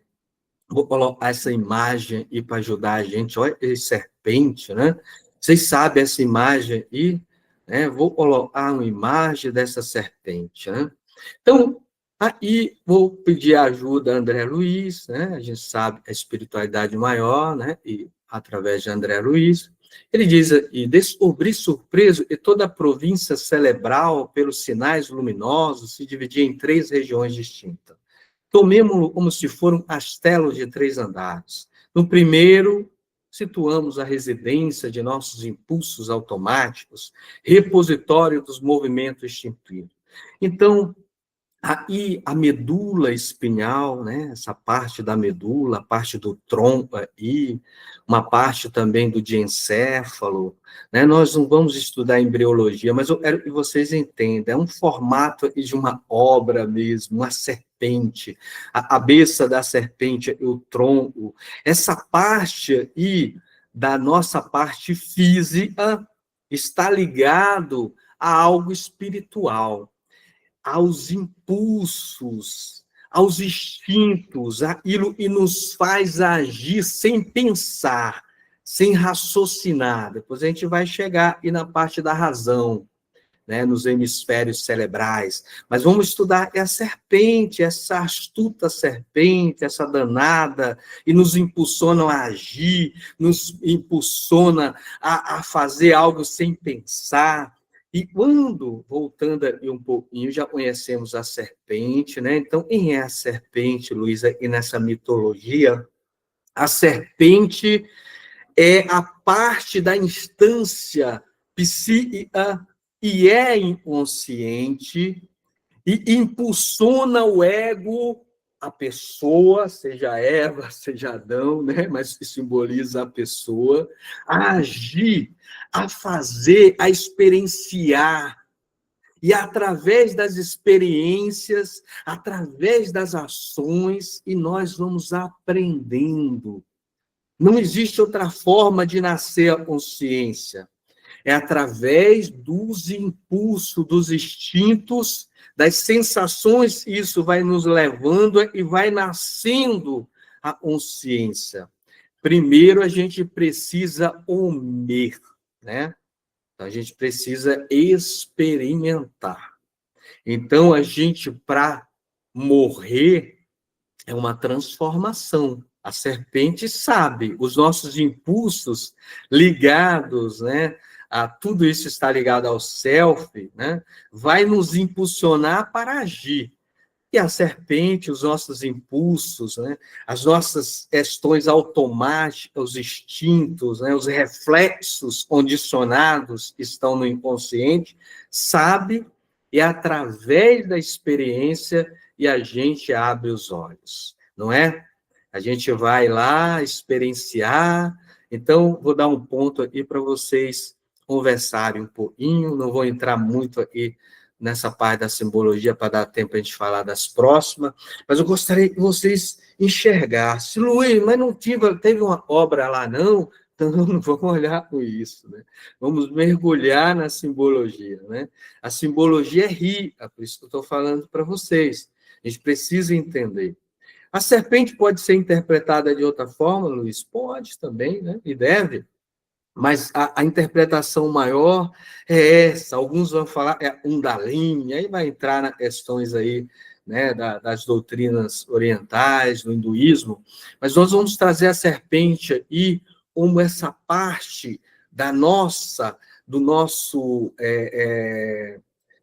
Vou colocar essa imagem aí para ajudar a gente. Olha esse serpente, né? Vocês sabem essa imagem aí, né? Vou colocar uma imagem dessa serpente, né? Então, aí vou pedir a ajuda a André Luiz, né? A gente sabe a espiritualidade maior, né? E através de André Luiz, ele diz, e descobri surpreso que toda a província cerebral, pelos sinais luminosos, se dividia em 3 regiões distintas. Tomemo-lo como se for um castelo de 3 andares. No primeiro, situamos a residência de nossos impulsos automáticos, repositório dos movimentos instintivos. Então, aí a medula espinhal, né? Essa parte da medula, a parte do tronco aí, uma parte também do diencéfalo, né? Nós não vamos estudar embriologia, mas eu quero que vocês entendam, é um formato de uma obra mesmo, uma serpente, a cabeça da serpente, o tronco, essa parte aí da nossa parte física está ligado a algo espiritual, aos impulsos, aos instintos, aquilo que nos faz agir sem pensar, sem raciocinar. Depois a gente vai chegar e na parte da razão, né, nos hemisférios cerebrais. Mas vamos estudar a serpente, essa astuta serpente, essa danada, e nos impulsiona a agir, nos impulsiona a fazer algo sem pensar. E quando, voltando ali um pouquinho, já conhecemos a serpente, né? Então, quem é a serpente, Luísa, e nessa mitologia? A serpente é a parte da instância psíquica e é inconsciente e impulsiona o ego, a pessoa, seja Eva, seja Adão, né? Mas que simboliza a pessoa, a agir, a fazer, a experienciar. E através das experiências, através das ações, e nós vamos aprendendo. Não existe outra forma de nascer a consciência. É através dos impulsos, dos instintos, das sensações, isso vai nos levando e vai nascendo a consciência. Primeiro, a gente precisa comer, né? Então, a gente precisa experimentar. Então, a gente, para morrer, é uma transformação. A serpente sabe, os nossos impulsos ligados, né? Tudo isso está ligado ao self, né? Vai nos impulsionar para agir. E a serpente, os nossos impulsos, né? As nossas questões automáticas, os instintos, né? Os reflexos condicionados que estão no inconsciente, sabe, e através da experiência e a gente abre os olhos, não é? A gente vai lá experienciar. Então, vou dar um ponto aqui para vocês conversarem um pouquinho, não vou entrar muito aqui nessa parte da simbologia para dar tempo a gente falar das próximas, mas eu gostaria que vocês enxergassem. Luiz, mas não teve uma obra lá, não? Então, não vamos olhar com isso, né? Vamos mergulhar na simbologia, né? A simbologia é rica, por isso que eu estou falando para vocês. A gente precisa entender. A serpente pode ser interpretada de outra forma, Luiz? Pode também, né? E deve. Mas a interpretação maior é essa. Alguns vão falar é Kundalini, aí vai entrar nas questões aí, né, das doutrinas orientais, do hinduísmo. Mas nós vamos trazer a serpente aí como essa parte do nosso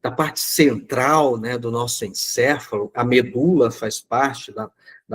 da parte central, né, do nosso encéfalo. A medula faz parte da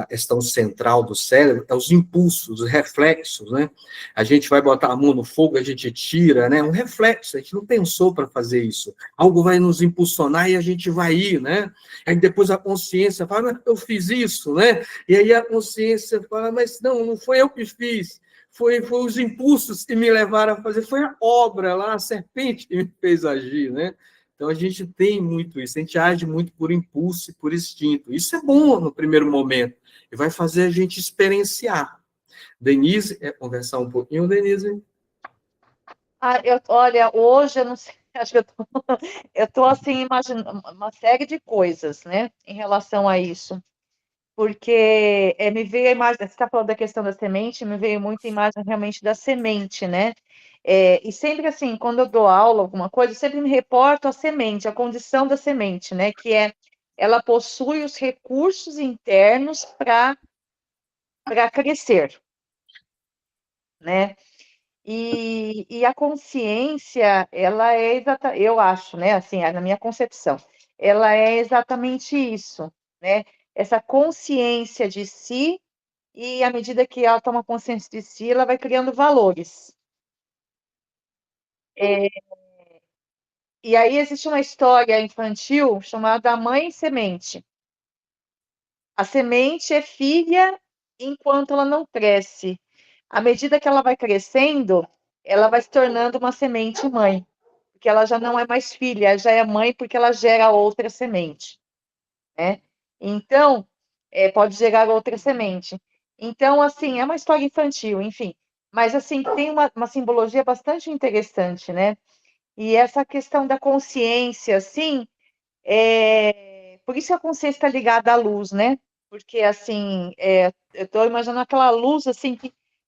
questão central do cérebro, é os impulsos, os reflexos, né? A gente vai botar a mão no fogo, a gente tira, né? Um reflexo, a gente não pensou para fazer isso. Algo vai nos impulsionar e a gente vai ir, né? Aí depois a consciência fala, mas eu fiz isso, né? E aí a consciência fala, mas não foi eu que fiz. Foi os impulsos que me levaram a fazer, foi a obra lá, a serpente que me fez agir, né? Então, a gente tem muito isso, a gente age muito por impulso e por instinto. Isso é bom no primeiro momento, e vai fazer a gente experienciar. Denise, conversar um pouquinho, Denise? Olha, hoje eu não sei, acho que eu tô assim, imaginando uma série de coisas, né, em relação a isso. Porque me veio a imagem, você está falando da questão da semente, me veio muito a imagem realmente da semente, né? E sempre assim, quando eu dou aula, alguma coisa, eu sempre me reporto à semente, à condição da semente, né? Que ela possui os recursos internos para crescer, né? E a consciência, ela é eu acho, né? Assim, na minha concepção, ela é exatamente isso, né? Essa consciência de si, e à medida que ela toma consciência de si, ela vai criando valores. E aí existe uma história infantil chamada Mãe Semente. A semente é filha enquanto ela não cresce. À medida que ela vai crescendo, ela vai se tornando uma semente mãe, porque ela já não é mais filha, já é mãe porque ela gera outra semente, né? Então, pode gerar outra semente. Então, assim, é uma história infantil, enfim. Mas, assim, tem uma simbologia bastante interessante, né? E essa questão da consciência, assim, por isso a consciência está ligada à luz, né? Porque, assim, eu estou imaginando aquela luz, assim,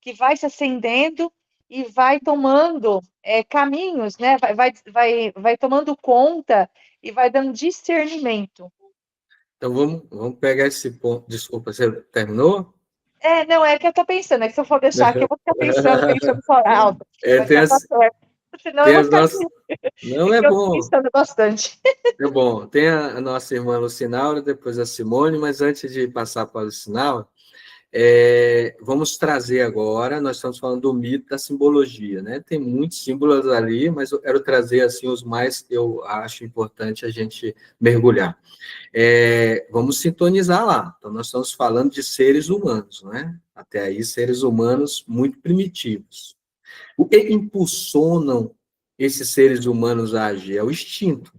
que vai se acendendo e vai tomando caminhos, né? Vai tomando conta e vai dando discernimento. Então, vamos pegar esse ponto. Desculpa, você terminou? Não, é que eu tô pensando, é que se eu for deixar aqui, eu vou ficar pensando por alto. Vai Tem ficar as, certo. Senão eu tem vou as ficar nossas... aqui. Não É é que eu tô bom. pensando bastante. É bom. Tem a nossa irmã Lucinaura, depois a Simone, mas antes de passar para a Lucinaura, vamos trazer agora, nós estamos falando do mito da simbologia, né? Tem muitos símbolos ali, mas eu quero trazer assim os mais que eu acho importante a gente mergulhar. Vamos sintonizar lá. Então, nós estamos falando de seres humanos, né? Até aí, seres humanos muito primitivos. O que impulsionam esses seres humanos a agir? É o instinto.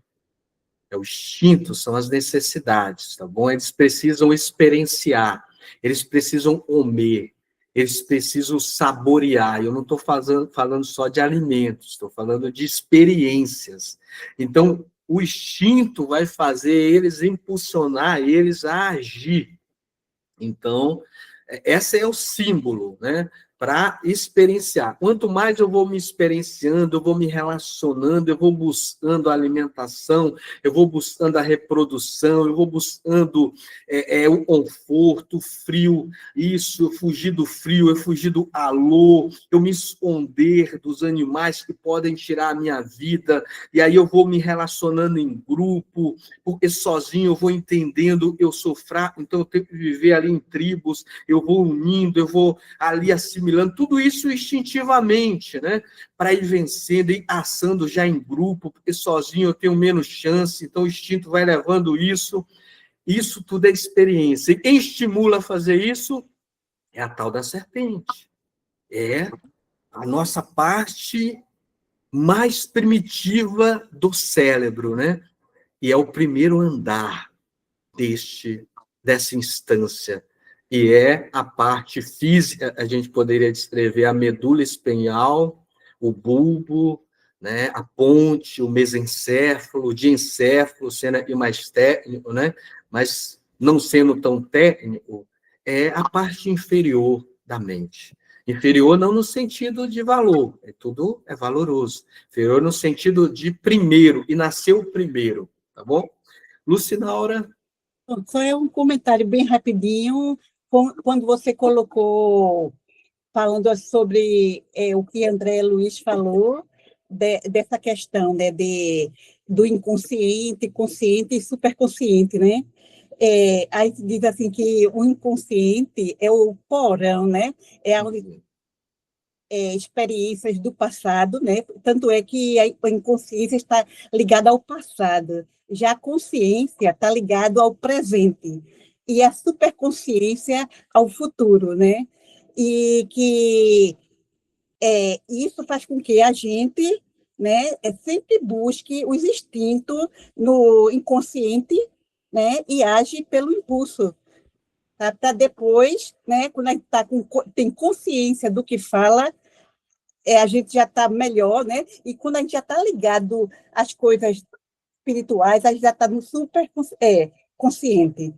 É o instinto, são as necessidades, tá bom? Eles precisam experienciar, eles precisam comer, eles precisam saborear. Eu não estou falando só de alimentos, estou falando de experiências. Então, o instinto vai fazer eles, impulsionar eles a agir. Então, esse é o símbolo, né? Para experienciar. Quanto mais eu vou me experienciando, eu vou me relacionando, eu vou buscando a alimentação, eu vou buscando a reprodução, eu vou buscando o conforto, o frio, isso, eu fugir do frio, eu fugir do calor, eu me esconder dos animais que podem tirar a minha vida, e aí eu vou me relacionando em grupo, porque sozinho eu vou entendendo, eu sou fraco, então eu tenho que viver ali em tribos, eu vou unindo, eu vou ali assimilando, tudo isso instintivamente, né? Para ir vencendo e assando já em grupo, porque sozinho eu tenho menos chance, então o instinto vai levando isso. Isso tudo é experiência. E quem estimula a fazer isso é a tal da serpente. É a nossa parte mais primitiva do cérebro, né? E é o primeiro andar dessa instância, e é a parte física, a gente poderia descrever a medula espinhal, o bulbo, né, a ponte, o mesencéfalo, o diencéfalo, sendo aqui mais técnico, né, mas não sendo tão técnico, é a parte inferior da mente. Inferior não no sentido de valor, tudo é valoroso. Inferior no sentido de primeiro, e nasceu primeiro, tá bom? Lucinaura. Só é um comentário bem rapidinho, quando você colocou, falando sobre o que André Luiz falou, dessa questão, né, do inconsciente, consciente e superconsciente, né? Aí se diz assim que o inconsciente é o porão, né? É a experiências do passado, né? Tanto é que a inconsciência está ligada ao passado, já a consciência está ligada ao presente e a superconsciência ao futuro, né? E que isso faz com que a gente, né, sempre busque os instintos no inconsciente, né, e age pelo impulso, para depois, né, quando a gente tem consciência do que fala, a gente já está melhor, né? E quando a gente já está ligado às coisas espirituais, a gente já está no super consciente.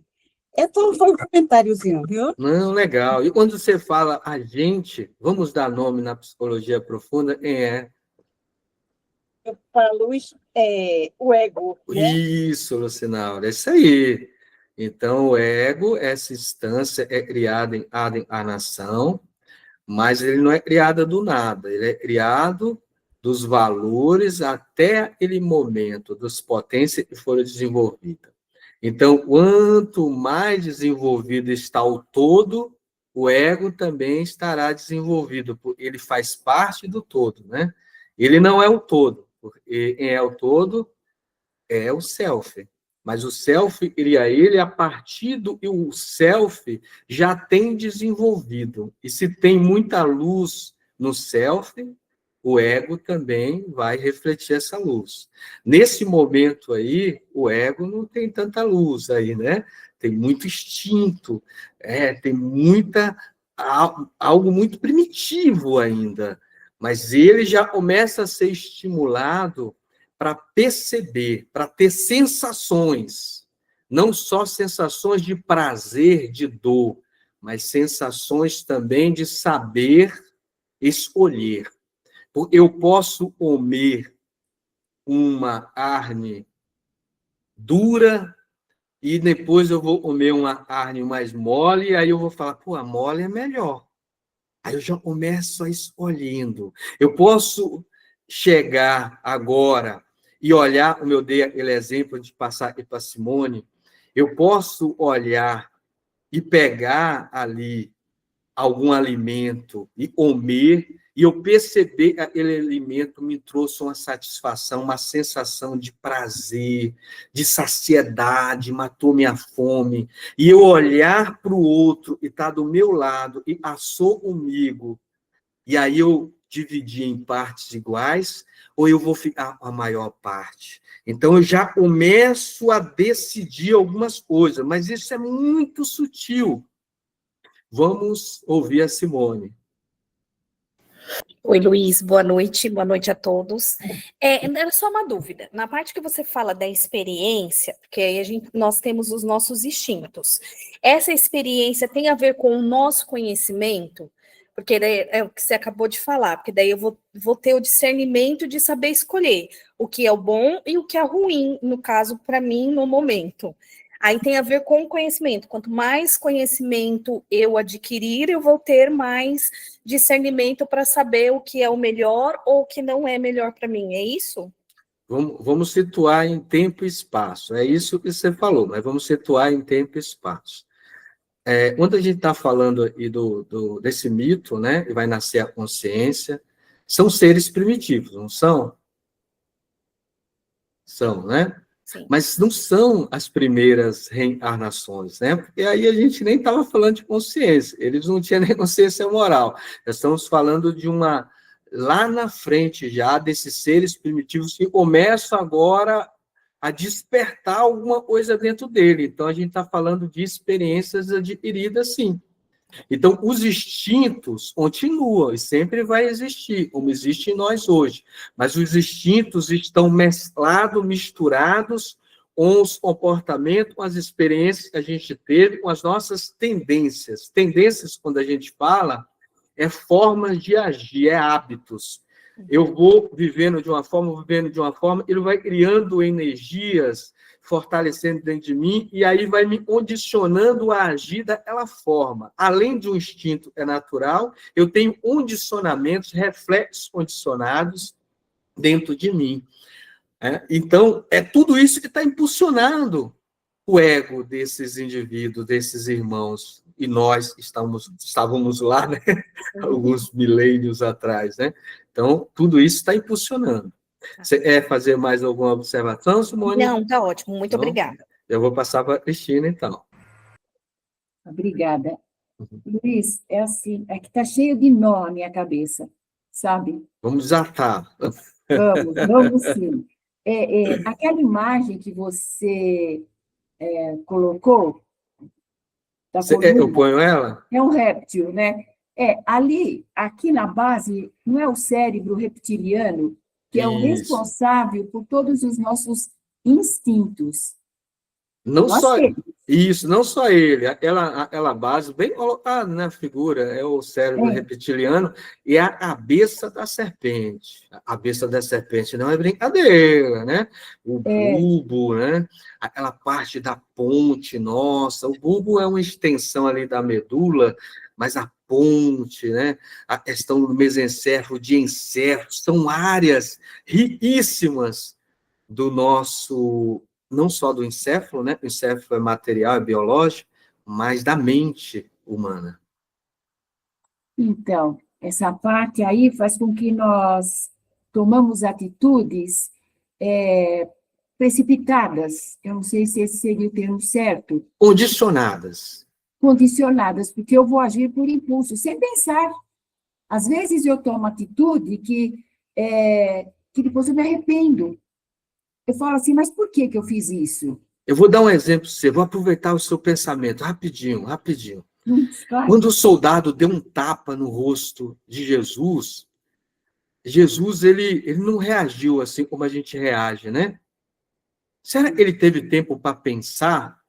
Foi um comentáriozinho, viu? Não, legal. E quando você fala a gente, vamos dar nome na psicologia profunda, quem é? Eu falo o ego, né? Isso, Lucinaura, é isso aí. Então, o ego, essa instância é criada a nação, mas ele não é criado do nada, ele é criado dos valores até aquele momento, das potências que foram desenvolvidas. Então, quanto mais desenvolvido está o todo, o ego também estará desenvolvido, porque ele faz parte do todo, né? Ele não é o todo, porque quem é o todo é o self. Mas o self cria ele a partir do que o self já tem desenvolvido. E se tem muita luz no self, o ego também vai refletir essa luz. Nesse momento aí, o ego não tem tanta luz aí, né? Tem muito instinto, tem algo muito primitivo ainda, mas ele já começa a ser estimulado para perceber, para ter sensações, não só sensações de prazer, de dor, mas sensações também de saber escolher. Eu posso comer uma carne dura e depois eu vou comer uma carne mais mole, e aí eu vou falar, pô, a mole é melhor. Aí eu já começo a escolhendo. Eu posso chegar agora e olhar, como eu dei aquele exemplo de passar aqui para Simone, eu posso olhar e pegar ali algum alimento e comer, e eu perceber que aquele alimento me trouxe uma satisfação, uma sensação de prazer, de saciedade, matou minha fome, e eu olhar para o outro e estar do meu lado e assou comigo, e aí eu dividir em partes iguais, ou eu vou ficar com a maior parte? Então, eu já começo a decidir algumas coisas, mas isso é muito sutil. Vamos ouvir a Simone. Oi, Luiz, boa noite a todos. Era só uma dúvida. Na parte que você fala da experiência, porque aí nós temos os nossos instintos. Essa experiência tem a ver com o nosso conhecimento? Porque é o que você acabou de falar, porque daí eu vou ter o discernimento de saber escolher o que é o bom e o que é ruim, no caso, para mim, no momento. Aí tem a ver com o conhecimento. Quanto mais conhecimento eu adquirir, eu vou ter mais discernimento para saber o que é o melhor ou o que não é melhor para mim. É isso? Vamos situar em tempo e espaço. É isso que você falou, mas vamos situar em tempo e espaço. Quando a gente está falando aí desse mito, né, e vai nascer a consciência, são seres primitivos, não são? São, né? Sim. Mas não são as primeiras reencarnações, né? Porque aí a gente nem estava falando de consciência, eles não tinham nem consciência moral. Nós estamos falando de uma, lá na frente já, desses seres primitivos que começam agora a despertar alguma coisa dentro dele. Então, a gente está falando de experiências adquiridas, sim. Então, os instintos continuam e sempre vai existir, como existe em nós hoje. Mas os instintos estão mesclados, misturados com os comportamentos, com as experiências que a gente teve, com as nossas tendências. Tendências, quando a gente fala, é formas de agir, é hábitos. Eu vou vivendo de uma forma, ele vai criando energias, fortalecendo dentro de mim, e aí vai me condicionando a agir daquela forma. Além de um instinto que é natural, eu tenho condicionamentos, reflexos condicionados dentro de mim. Então, é tudo isso que está impulsionando o ego desses indivíduos, desses irmãos, e nós estávamos lá, né? Alguns milênios atrás, né? Então, tudo isso está impulsionando. Você quer fazer mais alguma observação, Simone? Não, está ótimo, muito obrigada. Eu vou passar para a Cristina, então. Obrigada. Luiz, é assim, é que está cheio de nó na minha cabeça, sabe? Vamos desatar. Vamos sim. Aquela imagem que você colocou, Eu ponho ela? é um réptil, né? Aqui na base, não é o cérebro reptiliano, que é o responsável por todos os nossos instintos. Não só isso, não só ele, aquela base bem colocada na figura, é o cérebro reptiliano e a cabeça da serpente. A cabeça da serpente não é brincadeira, né? O bulbo, né? Aquela parte da ponte, nossa, o bulbo é uma extensão ali da medula, mas a ponte, né? A questão do mesencéfalo, de encéfalo, são áreas riquíssimas do nosso, não só do encéfalo, né? O encéfalo é material, é biológico, mas da mente humana. Então, essa parte aí faz com que nós tomamos atitudes precipitadas, eu não sei se esse seria o termo certo. Condicionadas, porque eu vou agir por impulso, sem pensar. Às vezes eu tomo atitude que depois eu me arrependo. Eu falo assim, mas por que eu fiz isso? Eu vou dar um exemplo para você, vou aproveitar o seu pensamento, rapidinho. Claro. Quando o soldado deu um tapa no rosto de Jesus, ele não reagiu assim como a gente reage, né? Será que ele teve tempo para pensar?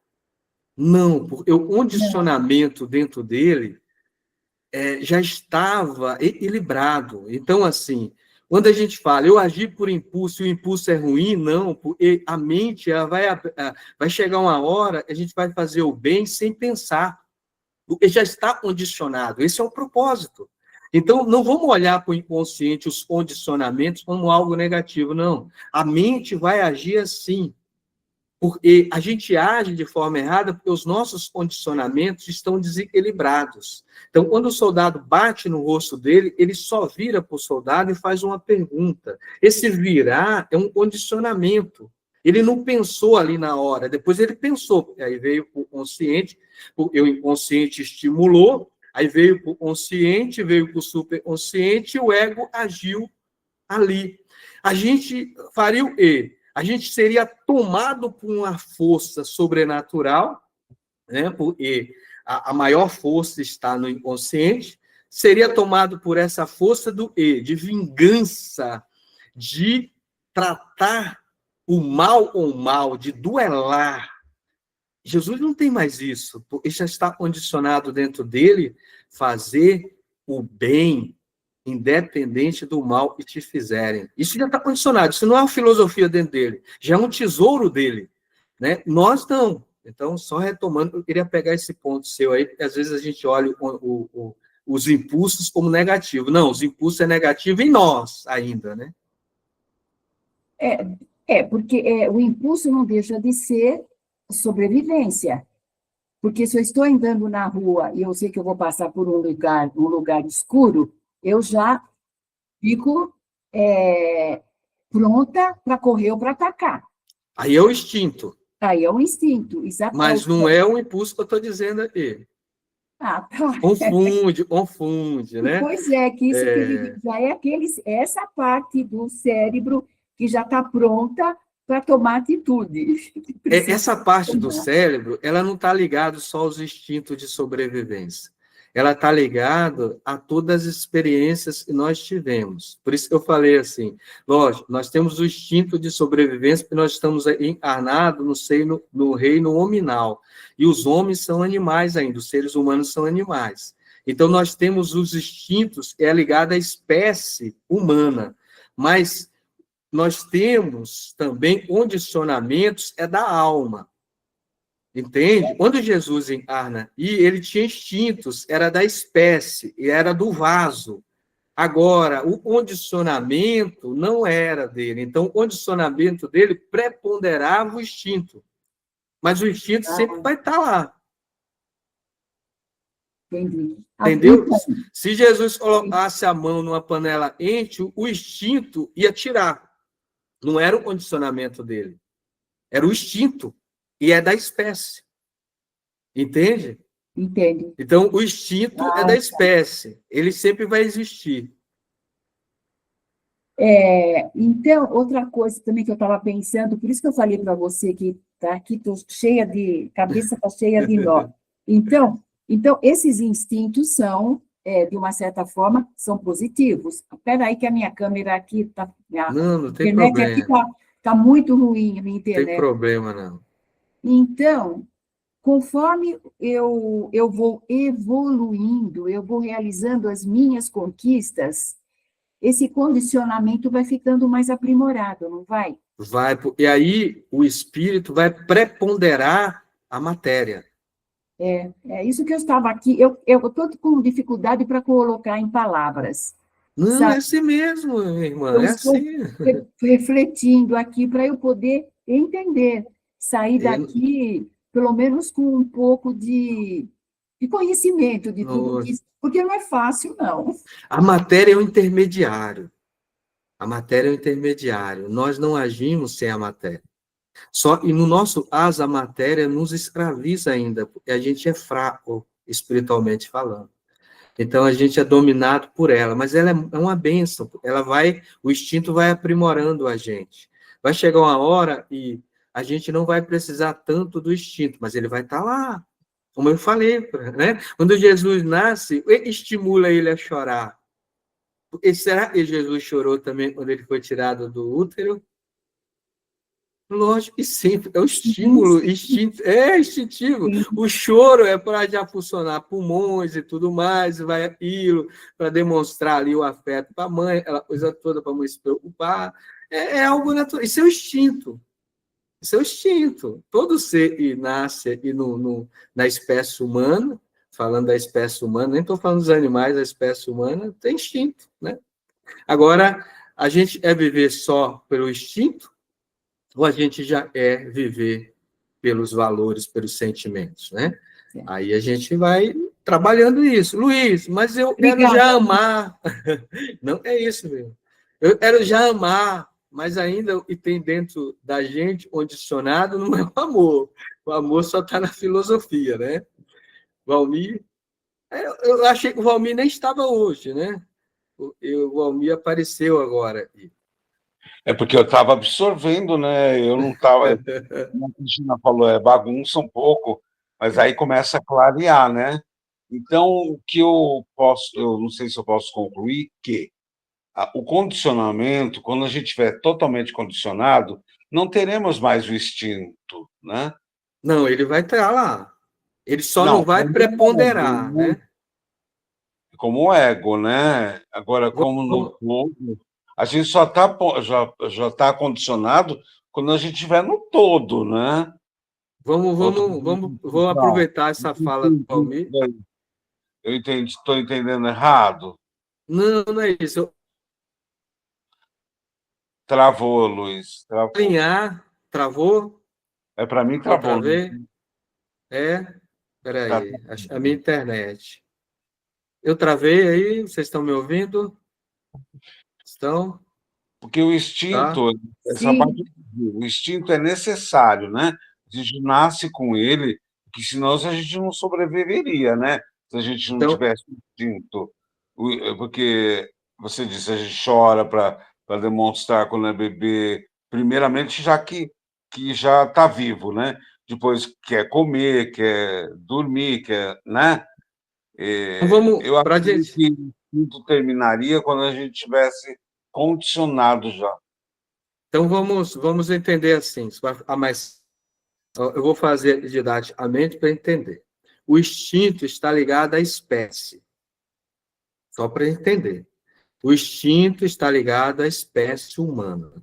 Não, porque o condicionamento dentro dele já estava equilibrado. Então, assim, Quando a gente fala, eu agi por impulso, e o impulso é ruim, não, porque a mente ela vai chegar uma hora, a gente vai fazer o bem sem pensar, porque já está condicionado, esse é o propósito. Então, não vamos olhar para o inconsciente, os condicionamentos, como algo negativo, não. A mente vai agir assim, porque a gente age de forma errada porque os nossos condicionamentos estão desequilibrados. Então, quando o soldado bate no rosto dele, ele só vira para o soldado e faz uma pergunta. Esse virar é um condicionamento. Ele não pensou ali na hora, depois ele pensou, aí veio para o consciente, o inconsciente estimulou, aí veio para o consciente, veio para o superconsciente, e o ego agiu ali. A gente faria o quê? A gente seria tomado por uma força sobrenatural, né? Porque a maior força está no inconsciente, seria tomado por essa força do E, de vingança, de tratar o mal com o mal, de duelar. Jesus não tem mais isso, porque já está condicionado dentro dele fazer o bem, independente do mal que te fizerem. Isso já está condicionado, isso não é uma filosofia dentro dele, já é um tesouro dele, né? Nós não. Então, só retomando, eu queria pegar esse ponto seu aí, porque às vezes a gente olha os impulsos como negativo. Não, os impulsos é negativo em nós ainda, né? Porque o impulso não deixa de ser sobrevivência. Porque se eu estou andando na rua e eu sei que eu vou passar por um lugar escuro, eu já fico pronta para correr ou para atacar. Aí é o instinto. Aí é um instinto, exatamente. Mas não é o impulso que eu estou dizendo aqui. Tá. Confunde, né? Pois é, que isso já é essa parte do cérebro que já está pronta para tomar atitude. Essa parte do cérebro, ela não está ligada só aos instintos de sobrevivência. Ela está ligada a todas as experiências que nós tivemos. Por isso que eu falei assim, lógico, nós temos o instinto de sobrevivência, porque nós estamos encarnados no reino hominal. E os homens são animais ainda, os seres humanos são animais. Então, nós temos os instintos, que é ligado à espécie humana. Mas nós temos também condicionamentos, da alma. Entende? Quando Jesus encarna, e ele tinha instintos, era da espécie, e era do vaso. Agora, o condicionamento não era dele. Então, o condicionamento dele preponderava o instinto. Mas o instinto sempre vai estar lá. Entendi. Entendeu? Se Jesus colocasse a mão numa panela quente, o instinto ia tirar. Não era o condicionamento dele. Era o instinto. E é da espécie. Entende? Entende. Então, o instinto é da espécie. Ele sempre vai existir. Então, outra coisa também que eu estava pensando, por isso que eu falei para você que tá aqui, estou cheia de... cabeça está cheia de nó. Então, esses instintos são, de uma certa forma, são positivos. Espera aí que a minha câmera aqui está... Não tem internet problema. aqui está muito ruim, a minha internet. Não tem problema, não. Então, conforme eu vou evoluindo, eu vou realizando as minhas conquistas, esse condicionamento vai ficando mais aprimorado, não vai? Vai, e aí o espírito vai preponderar a matéria. É isso que eu estava aqui, eu estou com dificuldade para colocar em palavras. Não, sabe? é assim mesmo, irmã, Eu é estou assim. refletindo aqui para eu poder entender, sair daqui, pelo menos com um pouco de conhecimento de tudo isso, porque não é fácil, não. A matéria é o intermediário. A matéria é o intermediário. Nós não agimos sem a matéria. E no nosso caso, a matéria nos escraviza ainda, porque a gente é fraco, espiritualmente falando. Então, a gente é dominado por ela, mas ela é uma bênção. O instinto vai aprimorando a gente. Vai chegar uma hora e a gente não vai precisar tanto do instinto, mas ele vai estar lá. Como eu falei, né? Quando Jesus nasce, estimula ele a chorar. Porque será que Jesus chorou também quando ele foi tirado do útero? Lógico que sempre, é o estímulo, instintivo. Sim. O choro é para já funcionar pulmões e tudo mais, vai aquilo, para demonstrar ali o afeto para a mãe, aquela coisa toda para a mãe se preocupar. É algo natural, isso é o instinto. Isso é o instinto. Todo ser e nasce e na espécie humana, falando da espécie humana, nem estou falando dos animais, da espécie humana, tem instinto, né? Agora, a gente é viver só pelo instinto, ou a gente já é viver pelos valores, pelos sentimentos, né? Certo. Aí a gente vai trabalhando isso. Luiz, mas eu quero Obrigada. já amar. Não é isso mesmo. Eu quero já amar, mas ainda o que tem dentro da gente, condicionado, não é o amor. O amor só está na filosofia, né? Valmir, eu achei que o Valmir nem estava hoje, né? O Valmir apareceu agora. É porque eu estava absorvendo, né? Eu não estava. Como a Cristina falou, bagunça um pouco, mas aí começa a clarear, né? Então, o que eu não sei se eu posso concluir, que o condicionamento, quando a gente estiver totalmente condicionado, não teremos mais o instinto, né? Não, ele vai estar lá. Ele só não Não, vai preponderar, né? como ego, né? Agora, como no todo, a gente só já tá condicionado quando a gente estiver no todo, né? Vamos aproveitar essa fala do Valmir. Eu entendi, estou entendendo errado? Não é isso. Travou, Luiz. Travou. Alinhar, travou? Para mim, Eu travou. travei? Espera aí, a minha internet. Eu travei aí, vocês estão me ouvindo? Estão? Porque o instinto, essa parte, o instinto é necessário, né? A gente nasce com ele, porque senão a gente não sobreviveria, né? Se a gente não Então, tivesse instinto. Porque você disse, a gente chora para demonstrar quando é bebê, primeiramente, que já está vivo, né? Depois quer comer, quer dormir, quer, né? vamos Eu para a acredito gente. que o instinto terminaria quando a gente tivesse condicionado já. Então, vamos entender assim. Mas eu vou fazer didaticamente para entender. O instinto está ligado à espécie. Só para entender. O instinto está ligado à espécie humana.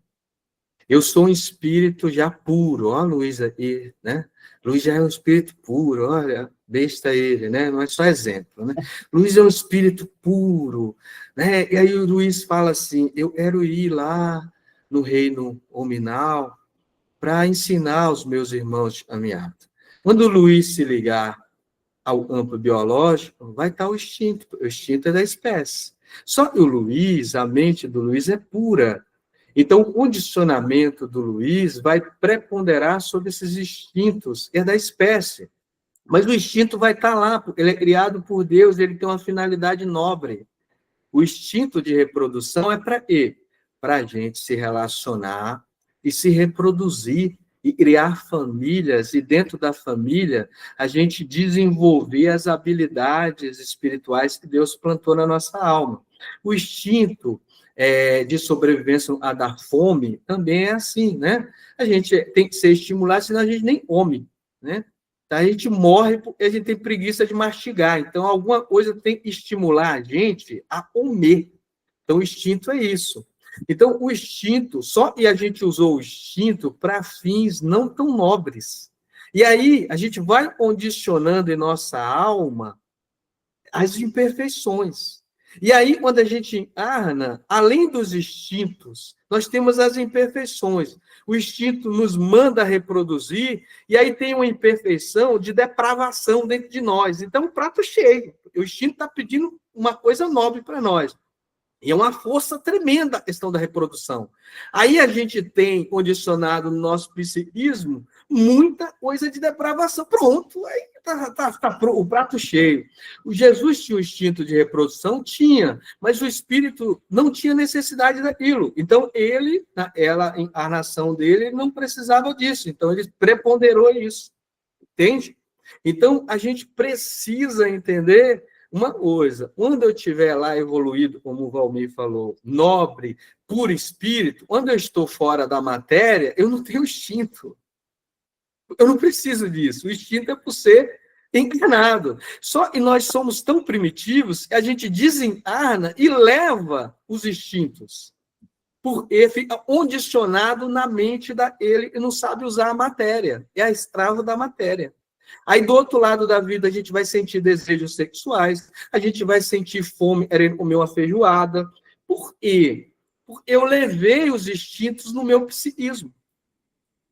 Eu sou um espírito já puro, ó, Luiz aí, né? Luiz já é um espírito puro, olha, besta ele, né? Não é só exemplo, né? Luiz é um espírito puro, né? E aí o Luiz fala assim: eu quero ir lá no reino hominal para ensinar os meus irmãos de caminhada. Quando o Luiz se ligar ao campo biológico, vai estar o instinto é da espécie. Só que o Luiz, a mente do Luiz é pura. Então, o condicionamento do Luiz vai preponderar sobre esses instintos, é da espécie. Mas o instinto vai estar lá, porque ele é criado por Deus, ele tem uma finalidade nobre. O instinto de reprodução é para quê? Para a gente se relacionar e se reproduzir e criar famílias, e dentro da família, a gente desenvolver as habilidades espirituais que Deus plantou na nossa alma. O instinto de sobrevivência a da fome também é assim, né? A gente tem que ser estimulado, senão a gente nem come, né? A gente morre porque a gente tem preguiça de mastigar. Então, alguma coisa tem que estimular a gente a comer. Então, o instinto é isso. Então, o instinto, só que a gente usou o instinto para fins não tão nobres. E aí, a gente vai condicionando em nossa alma as imperfeições. E aí, quando a gente encarna, além dos instintos, nós temos as imperfeições. O instinto nos manda reproduzir, e aí tem uma imperfeição de depravação dentro de nós. Então, o prato cheio. O instinto está pedindo uma coisa nobre para nós. E é uma força tremenda a questão da reprodução. Aí a gente tem condicionado no nosso psiquismo muita coisa de depravação. Pronto, aí tá o prato cheio. O Jesus tinha o instinto de reprodução? Tinha, mas o espírito não tinha necessidade daquilo. Então, ele, a encarnação dele, não precisava disso. Então, ele preponderou isso. Entende? Então, a gente precisa entender uma coisa, quando eu estiver lá evoluído, como o Valmir falou, nobre, puro espírito, quando eu estou fora da matéria, eu não tenho instinto. Eu não preciso disso. O instinto é por ser encarnado. E nós somos tão primitivos que a gente desencarna e leva os instintos. Porque fica condicionado na mente daquele e não sabe usar a matéria. É a escrava da matéria. Aí, do outro lado da vida, a gente vai sentir desejos sexuais, a gente vai sentir fome, querendo comer uma feijoada. Por quê? Porque eu levei os instintos no meu psiquismo.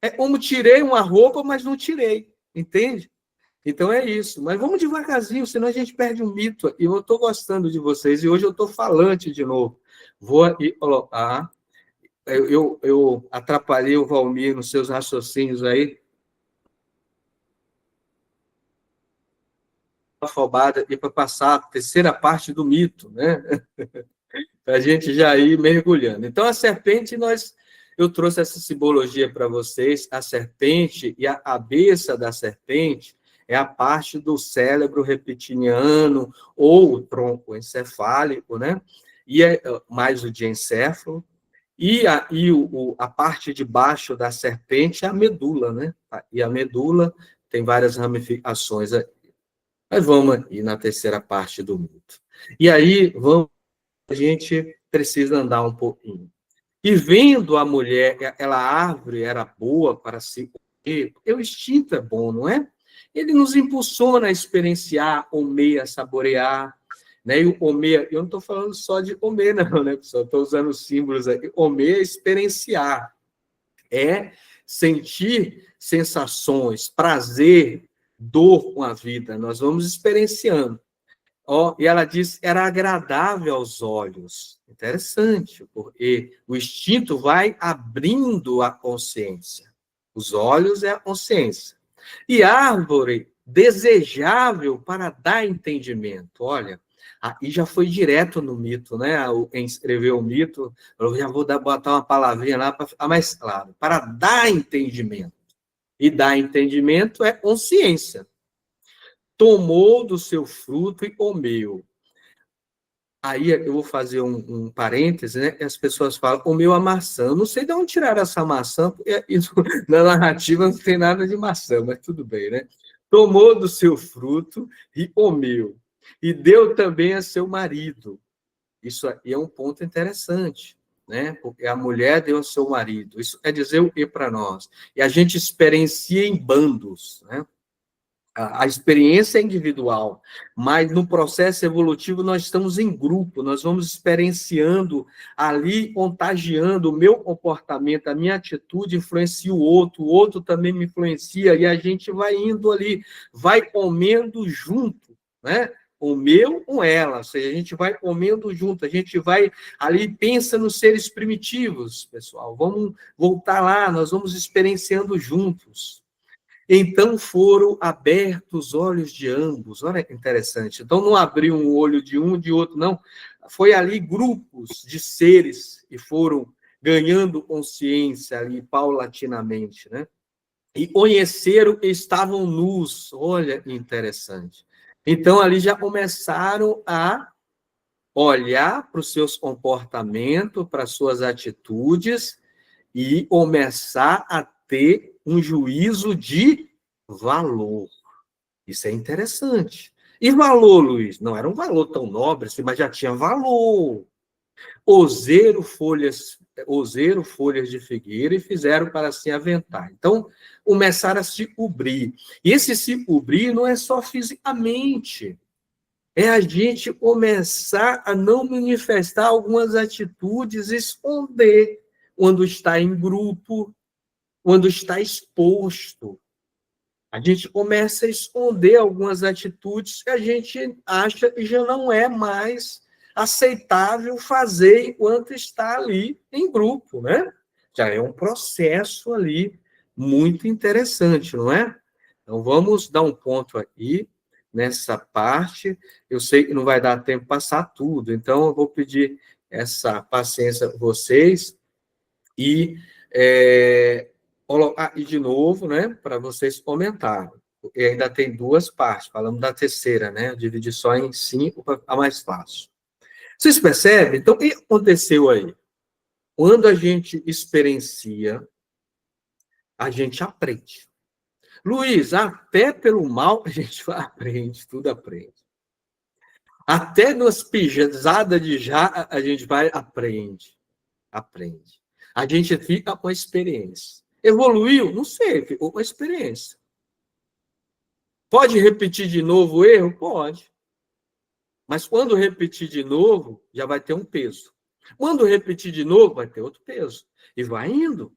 É como tirei uma roupa, mas não tirei. Entende? Então é isso. Mas vamos devagarzinho, senão a gente perde um mito. E eu estou gostando de vocês, e hoje eu estou falante de novo. Vou aqui colocar. Eu atrapalhei o Valmir nos seus raciocínios aí. Afobada e para passar a terceira parte do mito, né? Para a gente já ir mergulhando. Então, a serpente, eu trouxe essa simbologia para vocês. A serpente e a cabeça da serpente é a parte do cérebro reptiliano ou o tronco encefálico, né? E é mais o diencéfalo. E a parte de baixo da serpente é a medula, né? E a medula tem várias ramificações. Mas vamos ir na terceira parte do mito. E aí, a gente precisa andar um pouquinho. E vendo a mulher, aquela árvore era boa para se comer, porque o instinto é bom, não é? Ele nos impulsiona a experienciar, comer, a saborear. Né? E o comer, eu não estou falando só de comer, não, né, pessoal? Estou usando símbolos aqui. Comer é experienciar. É sentir sensações, prazer, dor com a vida. Nós vamos experienciando. E ela diz, era agradável aos olhos. Interessante, porque o instinto vai abrindo a consciência. Os olhos é a consciência. E árvore, desejável para dar entendimento. Olha, aí já foi direto no mito, né? Quem escreveu o mito, eu já vou botar uma palavrinha lá para ficar mais claro. Para dar entendimento. E dar entendimento é consciência. Tomou do seu fruto e comeu. Aí eu vou fazer um parêntese, né? As pessoas falam, comeu a maçã. Eu não sei de onde tiraram essa maçã, porque na narrativa não tem nada de maçã, mas tudo bem, né? Tomou do seu fruto e comeu. E deu também a seu marido. Isso aí é um ponto interessante, né? Porque a mulher deu ao seu marido. Isso quer dizer o que para nós? E a gente experiencia em bandos, né? A experiência é individual, mas no processo evolutivo nós estamos em grupo, nós vamos experienciando ali, contagiando o meu comportamento, a minha atitude influencia o outro também me influencia, e a gente vai indo ali, vai comendo junto, né? O meu com ela, ou seja, a gente vai comendo junto, a gente vai ali, pensa nos seres primitivos, pessoal, vamos voltar lá, nós vamos experienciando juntos. Então foram abertos os olhos de ambos. Olha que interessante. Então não abriu um olho de um, de outro, não. Foi ali grupos de seres que foram ganhando consciência ali paulatinamente, né? E conheceram que estavam nus. Olha que interessante. Então ali já começaram a olhar para os seus comportamentos, para as suas atitudes e começar a ter um juízo de valor. Isso é interessante. E valor, Luiz? Não era um valor tão nobre, mas já tinha valor. Oseram folhas de figueira e fizeram para se aventar. Então, começaram a se cobrir. E esse se cobrir não é só fisicamente. É a gente começar a não manifestar algumas atitudes, esconder quando está em grupo, quando está exposto. A gente começa a esconder algumas atitudes que a gente acha que já não é mais aceitável fazer enquanto está ali em grupo, né? Já é um processo ali muito interessante, não é? Então, vamos dar um ponto aqui nessa parte. Eu sei que não vai dar tempo de passar tudo, então eu vou pedir essa paciência a vocês e colocar de novo, né, para vocês comentarem. e ainda tem duas partes, falamos da terceira, né? Eu dividi só em 5 para ficar mais fácil. Vocês percebem? Então, o que aconteceu aí? Quando a gente experiencia, a gente aprende. Luiz, até pelo mal a gente aprende, tudo aprende. Até nas pisadas de já a gente aprende. A gente fica com a experiência. Evoluiu? Não sei, ficou com a experiência. Pode repetir de novo o erro? Pode. Mas quando repetir de novo, já vai ter um peso. Quando repetir de novo, vai ter outro peso. E vai indo.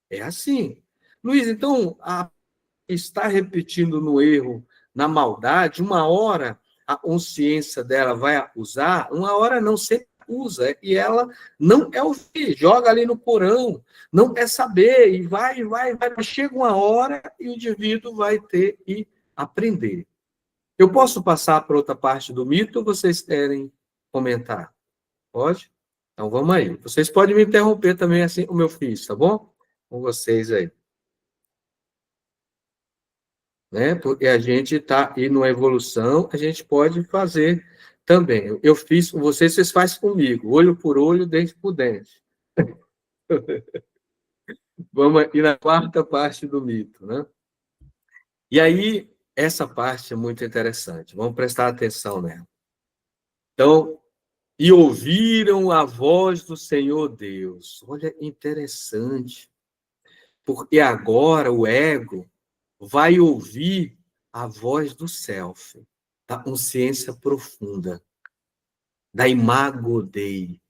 É assim. Luiz, então, está repetindo no erro, na maldade, uma hora a consciência dela vai acusar, uma hora não, sempre acusa, e ela não quer ouvir, joga ali no porão, não quer saber, e vai, mas chega uma hora e o indivíduo vai ter que aprender. Eu posso passar para outra parte do mito ou vocês querem comentar? Pode? Então vamos aí. Vocês podem me interromper também, assim como eu fiz, tá bom? Com vocês aí. Né? Porque a gente está aí numa evolução, a gente pode fazer também. Eu fiz com vocês, vocês fazem comigo, olho por olho, dente por dente. Vamos ir na quarta parte do mito, né? E aí, essa parte é muito interessante, vamos prestar atenção nela. Então, e ouviram a voz do Senhor Deus. Olha, interessante, porque agora o ego vai ouvir a voz do self, da consciência profunda, da imago Dei,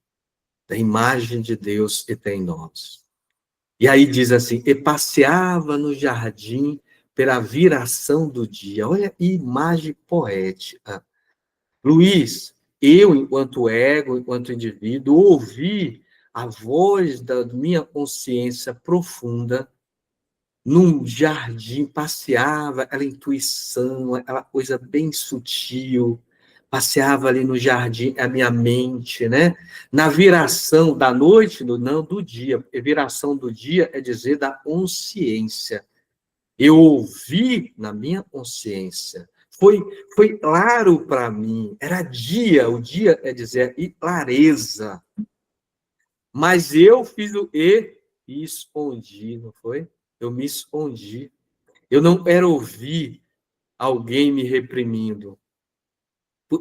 da imagem de Deus que tem em nós. E aí diz assim, e passeava no jardim pela viração do dia. Olha que imagem poética. Luiz, eu, enquanto ego, enquanto indivíduo, ouvi a voz da minha consciência profunda num jardim, passeava, aquela intuição, aquela coisa bem sutil, passeava ali no jardim, a minha mente, né? Na viração da noite, não do dia, porque viração do dia é dizer da consciência. Eu ouvi na minha consciência, foi claro para mim, era dia, o dia é dizer, e clareza. Mas eu fiz o e escondi, não foi? Eu me escondi. Eu não quero ouvir alguém me reprimindo.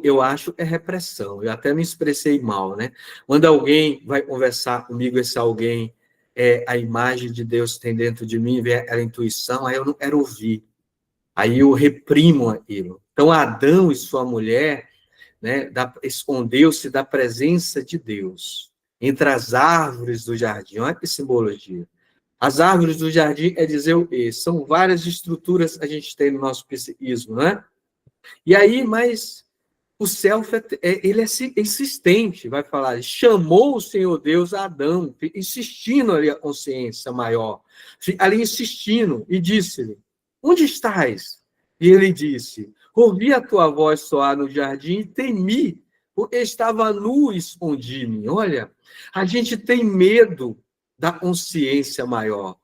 Eu acho que é repressão. Eu até me expressei mal, né? Quando alguém vai conversar comigo, esse alguém é a imagem de Deus que tem dentro de mim, vem a intuição, aí eu não quero ouvir. Aí eu reprimo aquilo. Então, Adão e sua mulher, né, escondeu-se da presença de Deus entre as árvores do jardim. Olha que simbologia. As árvores do jardim é dizer o quê? São várias estruturas que a gente tem no nosso psiquismo, né? E aí, mas o self, ele é insistente, vai falar, chamou o Senhor Deus a Adão, insistindo ali a consciência maior, ali insistindo, e disse-lhe, onde estás? E ele disse, ouvi a tua voz soar no jardim e temi, porque estava nu e escondi-me. Olha, a gente tem medo da consciência maior.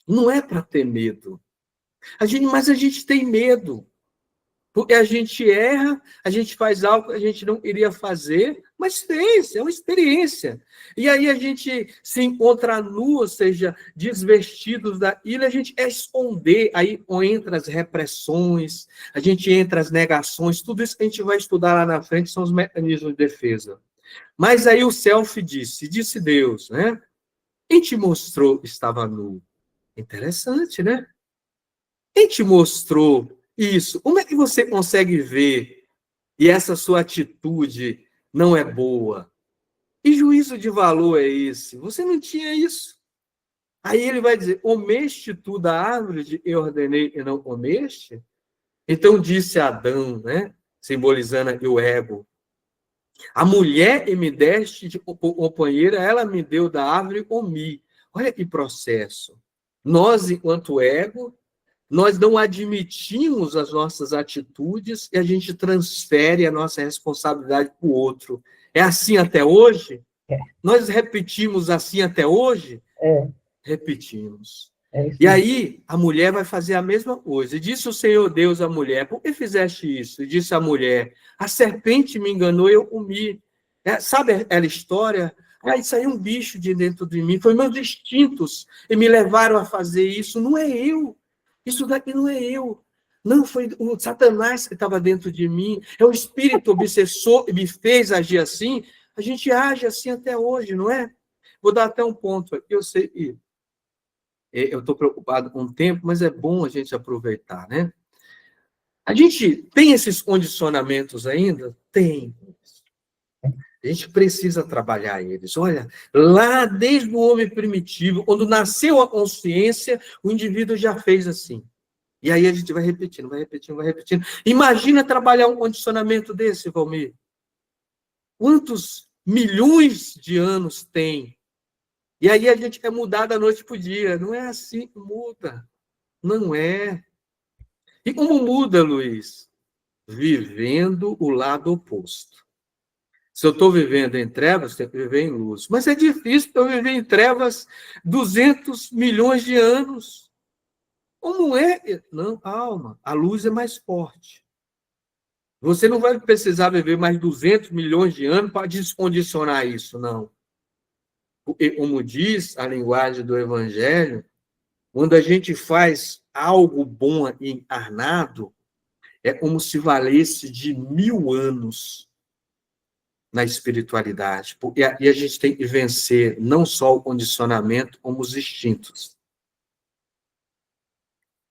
Não é para ter medo. Mas a gente tem medo. Porque a gente erra, a gente faz algo que a gente não iria fazer, mas fez, é uma experiência. E aí a gente se encontra nu, ou seja, desvestidos da ilha, a gente é esconder, aí entra as repressões, a gente entra as negações, tudo isso que a gente vai estudar lá na frente são os mecanismos de defesa. Mas aí o self disse Deus, né? Quem te mostrou que estava nu? Interessante, né? Quem te mostrou isso? Como é que você consegue ver e essa sua atitude não é boa? Que juízo de valor é esse? Você não tinha isso. Aí ele vai dizer, comeste tu da árvore que eu ordenei e não comeste? Então disse Adão, né? Simbolizando o ego. A mulher que me deste de companheira, ela me deu da árvore e comi. Olha que processo. Nós, enquanto ego, nós não admitimos as nossas atitudes e a gente transfere a nossa responsabilidade para o outro. É assim até hoje? Nós repetimos assim até hoje? Repetimos. E aí, a mulher vai fazer a mesma coisa. E disse o Senhor Deus à mulher, por que fizeste isso? E disse a mulher, a serpente me enganou, eu comi. Sabe aquela história? Aí saiu um bicho de dentro de mim, foi meus instintos, e me levaram a fazer isso. Não é eu. Isso daqui não é eu. Não, foi o Satanás que estava dentro de mim. É o espírito obsessor que me fez agir assim. A gente age assim até hoje, não é? Vou dar até um ponto aqui. Eu sei que eu estou preocupado com o tempo, mas é bom a gente aproveitar, né? A gente tem esses condicionamentos ainda? Tem. A gente precisa trabalhar eles. Olha, lá desde o homem primitivo, quando nasceu a consciência, o indivíduo já fez assim. E aí a gente vai repetindo, vai repetindo, vai repetindo. Imagina trabalhar um condicionamento desse, Valmir. Quantos milhões de anos tem? E aí a gente quer mudar da noite para o dia. Não é assim que muda. Não é. E como muda, Luiz? Vivendo o lado oposto. Se eu estou vivendo em trevas, tem que viver em luz. Mas é difícil eu viver em trevas 200 milhões de anos. Como é? Não, calma. A luz é mais forte. Você não vai precisar viver mais 200 milhões de anos para descondicionar isso, não. Porque, como diz a linguagem do Evangelho, quando a gente faz algo bom encarnado, é como se valesse de 1000 anos na espiritualidade. E a gente tem que vencer não só o condicionamento, como os instintos.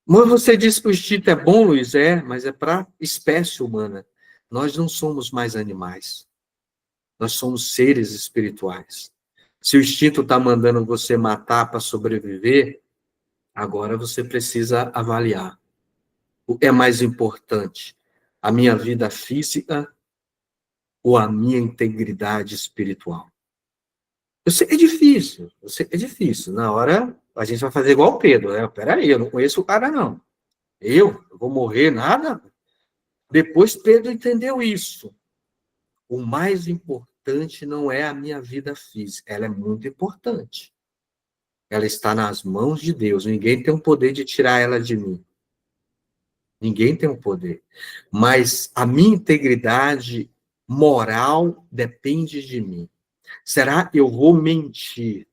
Mas você diz que o instinto é bom, Luiz? É, mas é para a espécie humana. Nós não somos mais animais. Nós somos seres espirituais. Se o instinto está mandando você matar para sobreviver, agora você precisa avaliar. O que é mais importante? A minha vida física ou a minha integridade espiritual? Eu sei, é difícil. Eu sei, é difícil. Na hora, a gente vai fazer igual o Pedro, né? Peraí, eu não conheço o cara, não. Eu vou morrer, nada? Depois Pedro entendeu isso. O mais importante não é a minha vida física. Ela é muito importante. Ela está nas mãos de Deus. Ninguém tem o poder de tirar ela de mim. Ninguém tem o poder. Mas a minha integridade moral depende de mim. Será que eu vou mentir?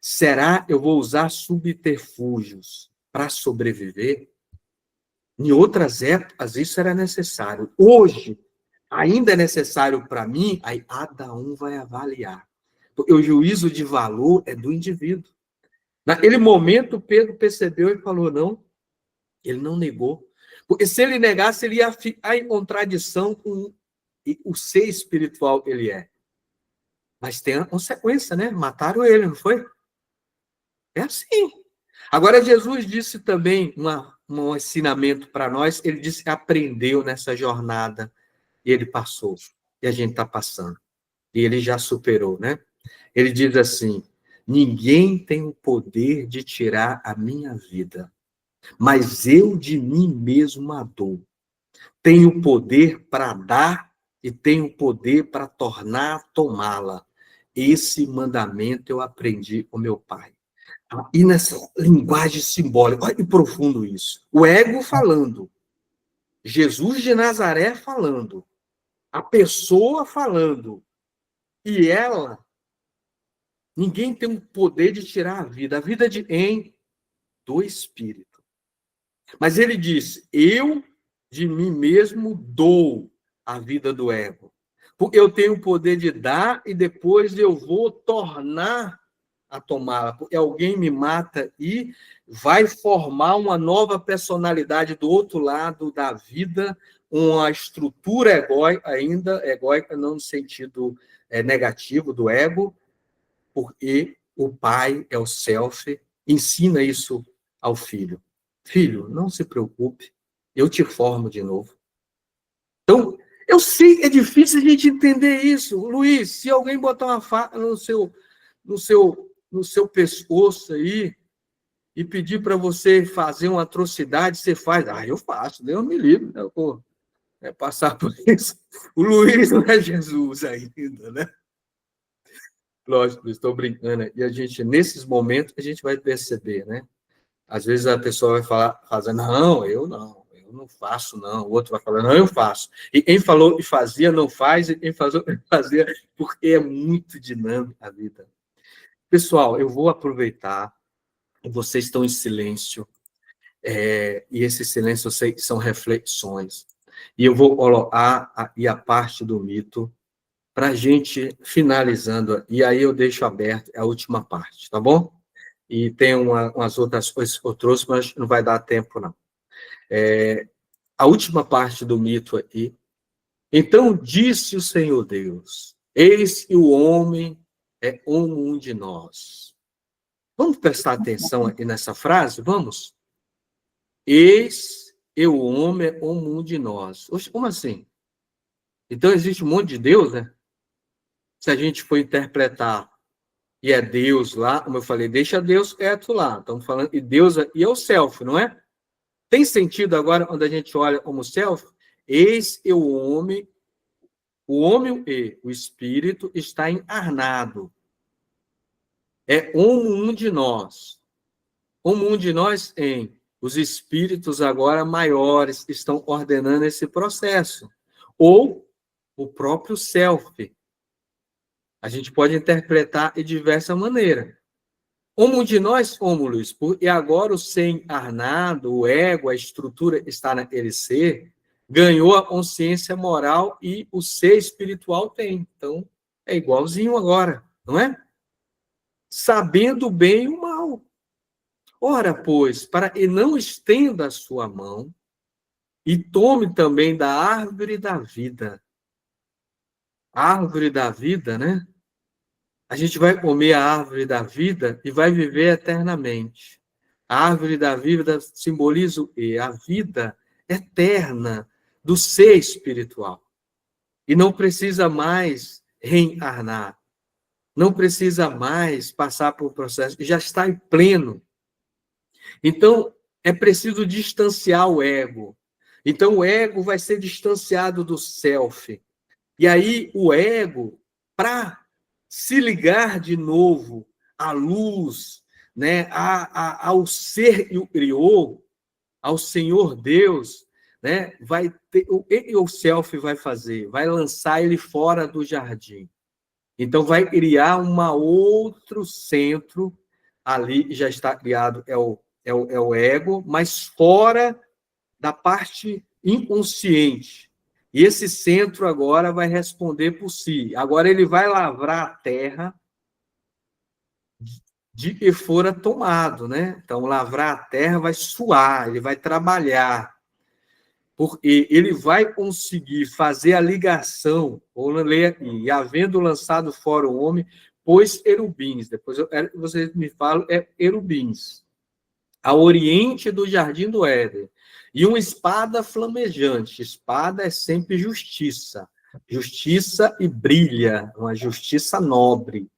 Será que eu vou usar subterfúgios para sobreviver? Em outras épocas, isso era necessário. Hoje, ainda é necessário para mim, aí cada um vai avaliar. Porque o juízo de valor é do indivíduo. Naquele momento, Pedro percebeu e falou, não, ele não negou. Porque se ele negasse, ele ia ficar em contradição com o ser espiritual que ele é. Mas tem a consequência, né? Mataram ele, não foi? É assim. Agora, Jesus disse também um ensinamento para nós, ele disse que aprendeu nessa jornada, e ele passou, e a gente está passando. E ele já superou, né? Ele diz assim, ninguém tem o poder de tirar a minha vida, mas eu de mim mesmo a dou. Tenho poder para dar e tenho poder para tornar a tomá-la. Esse mandamento eu aprendi com meu pai. E nessa linguagem simbólica, olha que profundo isso. O ego falando, Jesus de Nazaré falando, a pessoa falando, e ela, ninguém tem o poder de tirar a vida de quem? Do Espírito. Mas ele disse, eu de mim mesmo dou a vida do ego. Porque eu tenho o poder de dar e depois eu vou tornar a tomá-la. Porque alguém me mata e vai formar uma nova personalidade do outro lado da vida, uma estrutura egóica, ainda egóica, não no sentido negativo do ego, porque o pai é o self, ensina isso ao filho. Filho, não se preocupe, eu te formo de novo. Então, eu sei que é difícil a gente entender isso. Luiz, se alguém botar uma faca no seu pescoço aí e pedir para você fazer uma atrocidade, você faz. Ah, eu faço, Deus me livre. Eu vou passar por isso. O Luiz não é Jesus ainda, né? Lógico, estou brincando. E a gente, nesses momentos, a gente vai perceber, né? Às vezes a pessoa vai fazer, não, eu não faço, não. O outro vai falar, não, eu faço. E quem falou e fazia, não faz, e quem falou e fazia, porque é muito dinâmica a vida. Pessoal, eu vou aproveitar, vocês estão em silêncio, e esse silêncio eu sei que são reflexões. E eu vou colocar a parte do mito para a gente finalizando, e aí eu deixo aberto a última parte, tá bom? E tem umas outras coisas que eu trouxe, mas não vai dar tempo, não. A última parte do mito aqui. Então disse o Senhor Deus, eis que o homem é como um de nós. Vamos prestar atenção aqui nessa frase? Vamos? Eis que o homem é como um de nós. Oxe, como assim? Então existe um monte de Deus, né? Se a gente for interpretar e é Deus lá, como eu falei, deixa Deus quieto lá. Estamos falando de Deus e é o self, não é? Tem sentido agora quando a gente olha como self? Eis que o homem e o espírito está encarnado. É como um de nós. Como um de nós os espíritos agora maiores estão ordenando esse processo. Ou o próprio self. A gente pode interpretar de diversa maneira. Como de nós, como, Luiz? E agora o ser encarnado, o ego, a estrutura que está naquele ser, ganhou a consciência moral e o ser espiritual tem. Então, é igualzinho agora, não é? Sabendo o bem e o mal. Ora, pois, para que não estenda a sua mão e tome também da árvore da vida. Árvore da vida, né? A gente vai comer a árvore da vida e vai viver eternamente. A árvore da vida simboliza o quê? A vida eterna do ser espiritual. E não precisa mais reencarnar. Não precisa mais passar por um processo. Já está em pleno. Então, é preciso distanciar o ego. Então, o ego vai ser distanciado do self. E aí, o ego, para se ligar de novo à luz, né, ao ser que o criou, ao Senhor Deus, né, vai ter, o self vai fazer? Vai lançar ele fora do jardim. Então, vai criar um outro centro ali, já está criado, é o ego, mas fora da parte inconsciente. E esse centro agora vai responder por si. Agora ele vai lavrar a terra de que fora tomado, né? Então, lavrar a terra vai suar, ele vai trabalhar, porque ele vai conseguir fazer a ligação, ou ler aqui, e havendo lançado fora o homem, pôs querubins, depois vocês me falam, querubins, a oriente do jardim do Éden, e uma espada flamejante. Espada é sempre justiça. Justiça e brilha, uma justiça nobre.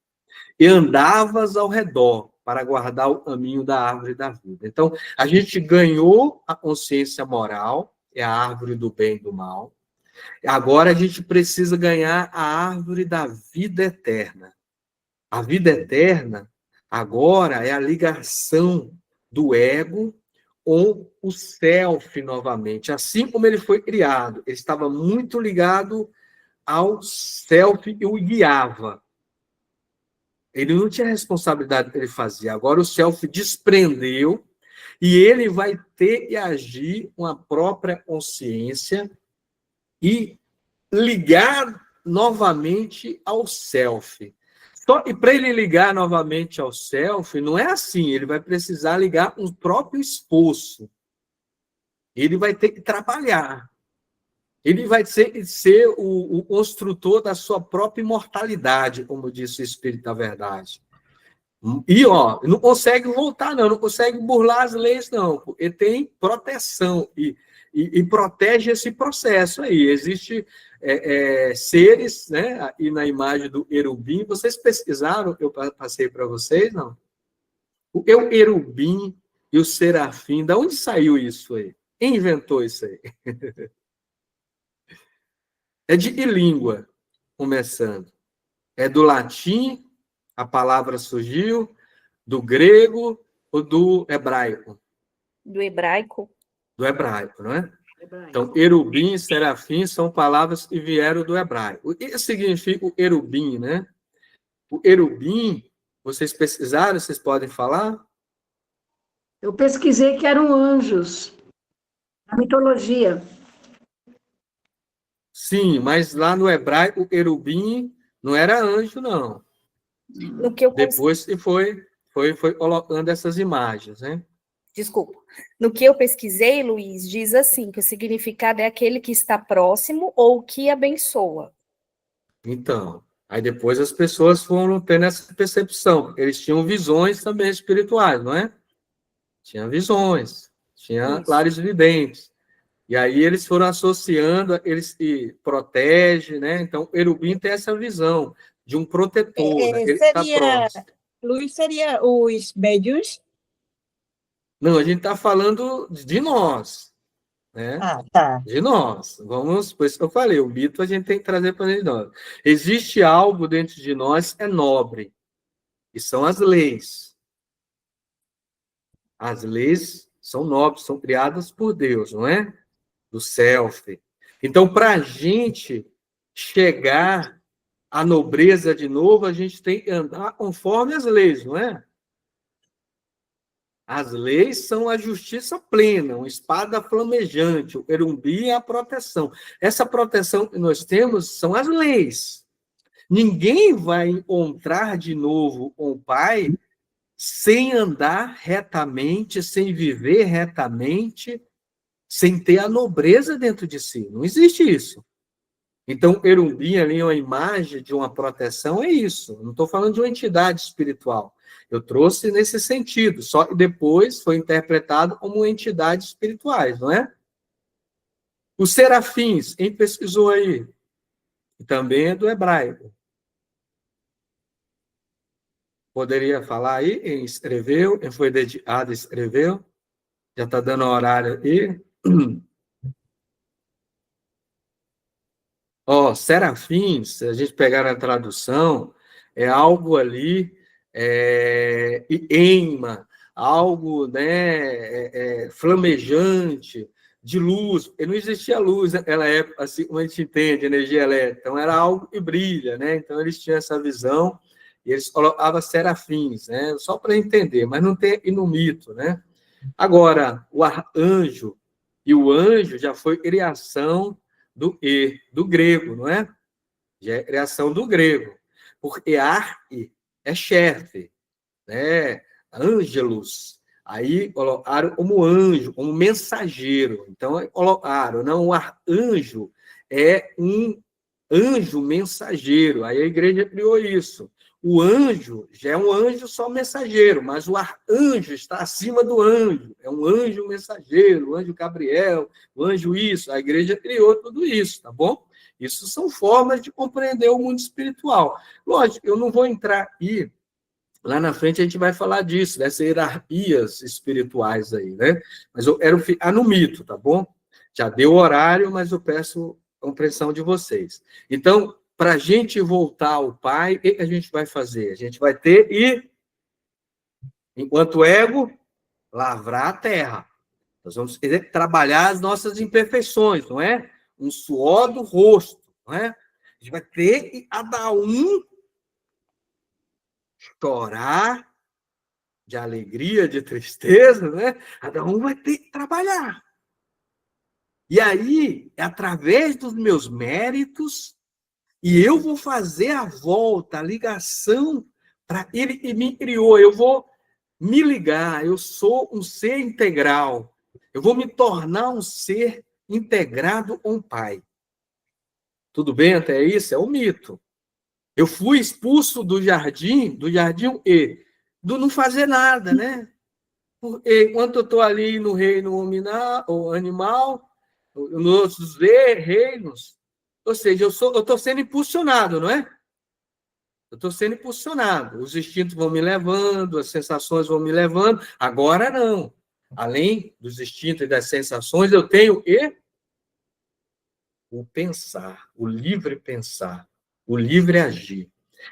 E andavas ao redor para guardar o caminho da árvore da vida. Então, a gente ganhou a consciência moral, é a árvore do bem e do mal. Agora a gente precisa ganhar a árvore da vida eterna. A vida eterna, agora, é a ligação do ego com o self novamente. Assim como ele foi criado, ele estava muito ligado ao self e o guiava. Ele não tinha responsabilidade que ele fazia. Agora o self desprendeu e ele vai ter que agir com a própria consciência e ligar novamente ao self. E para ele ligar novamente ao self, não é assim, ele vai precisar ligar com o próprio esforço. Ele vai ter que trabalhar. Ele vai ser o construtor da sua própria imortalidade, como disse o Espírito da Verdade. E, não consegue voltar, não consegue burlar as leis, não, porque tem proteção e protege esse processo aí. Existe seres, né? E na imagem do querubim, vocês pesquisaram, eu passei para vocês, não? O querubim e o serafim, da onde saiu isso aí? Quem inventou isso aí? É de que língua, começando? É do latim, a palavra surgiu, do grego, ou do hebraico? Do hebraico? Do hebraico, não é? Então, erubim e serafim são palavras que vieram do hebraico. O que significa o erubim, né? O erubim, vocês pesquisaram, vocês podem falar? Eu pesquisei que eram anjos, na mitologia. Sim, mas lá no hebraico, o erubim não era anjo, não. No que eu Depois que foi colocando essas imagens, né? Desculpa. No que eu pesquisei, Luiz, diz assim, que o significado é aquele que está próximo ou que abençoa. Então, aí depois as pessoas foram tendo essa percepção. Eles tinham visões também espirituais, não é? Tinha visões, tinha Isso. claros videntes. E aí eles foram associando, eles se protegem, né? Então, o erubim tem essa visão de um protetor, né? Ele está próximo. Luiz, seria os médiuns? Não, a gente está falando de nós, né? Ah, tá. De nós. Vamos, por isso que eu falei, o mito a gente tem que trazer para dentro de nós. Existe algo dentro de nós que é nobre, e são as leis. As leis são nobres, são criadas por Deus, não é? Do self. Então, para a gente chegar à nobreza de novo, a gente tem que andar conforme as leis, não é? As leis são a justiça plena, uma espada flamejante, o erumbi é a proteção. Essa proteção que nós temos são as leis. Ninguém vai encontrar de novo com o Pai sem andar retamente, sem viver retamente, sem ter a nobreza dentro de si. Não existe isso. Então, erumbi ali, uma imagem de uma proteção, é isso. Não estou falando de uma entidade espiritual. Eu trouxe nesse sentido, só que depois foi interpretado como entidades espirituais, não é? Os serafins, quem pesquisou aí? Também é do hebraico. Poderia falar aí? Quem escreveu? Quem foi dedicado escreveu? Já está dando horário aí. Ó, serafins, se a gente pegar a tradução, é algo ali, eima, algo, né, flamejante, de luz, porque não existia luz naquela época, assim como a gente entende, energia elétrica, então era algo que brilha, né, então eles tinham essa visão, e eles colocavam serafins, né, só para entender, mas não tem no mito, né. Agora, o arcanjo e o anjo já foi criação do grego, não é? Já é criação do grego. Porque arque é chefe, né? Ângelos. Aí colocaram como anjo, como mensageiro. Então, colocaram, não, o arcanjo é um anjo mensageiro. Aí a igreja criou isso. O anjo já é um anjo só mensageiro, mas o arcanjo está acima do anjo. É um anjo mensageiro, o anjo Gabriel, o anjo isso. A igreja criou tudo isso, tá bom? Isso são formas de compreender o mundo espiritual. Lógico, eu não vou entrar aí, lá na frente a gente vai falar disso, dessas hierarquias espirituais aí, né? Mas eu quero ficar no mito, tá bom? Já deu horário, mas eu peço compreensão de vocês. Então, para a gente voltar ao Pai, o que a gente vai fazer? A gente vai ter e, enquanto ego, lavrar a terra. Nós vamos querer trabalhar as nossas imperfeições, não é? Um suor do rosto, não é? A gente vai ter que, cada um, chorar de alegria, de tristeza, né? Cada um vai ter que trabalhar. E aí, é através dos meus méritos, e eu vou fazer a volta, a ligação para ele que me criou. Eu vou me ligar, eu sou um ser integral. Eu vou me tornar um ser integrado com o Pai. Tudo bem até isso? É um mito. Eu fui expulso do jardim e do não fazer nada, né? Porque enquanto eu estou ali no reino animal, nos outros reinos, ou seja, eu estou sendo impulsionado, não é? Eu estou sendo impulsionado. Os instintos vão me levando, as sensações vão me levando. Agora não. Além dos instintos e das sensações, eu tenho o pensar, o livre pensar, o livre agir.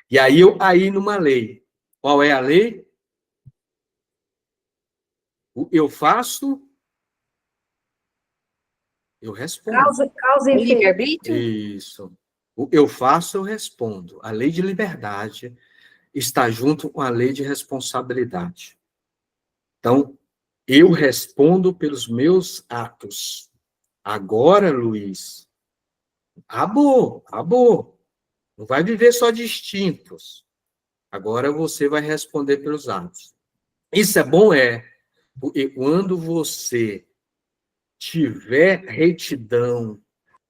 E aí eu caí numa lei. Qual é a lei? O eu faço, eu respondo. Causa e efeito. Livre-arbítrio? Isso. O eu faço, eu respondo. A lei de liberdade está junto com a lei de responsabilidade. Então, eu respondo pelos meus atos. Agora, Luiz, acabou. Não vai viver só de instintos. Agora você vai responder pelos atos. Isso é bom, porque quando você tiver retidão,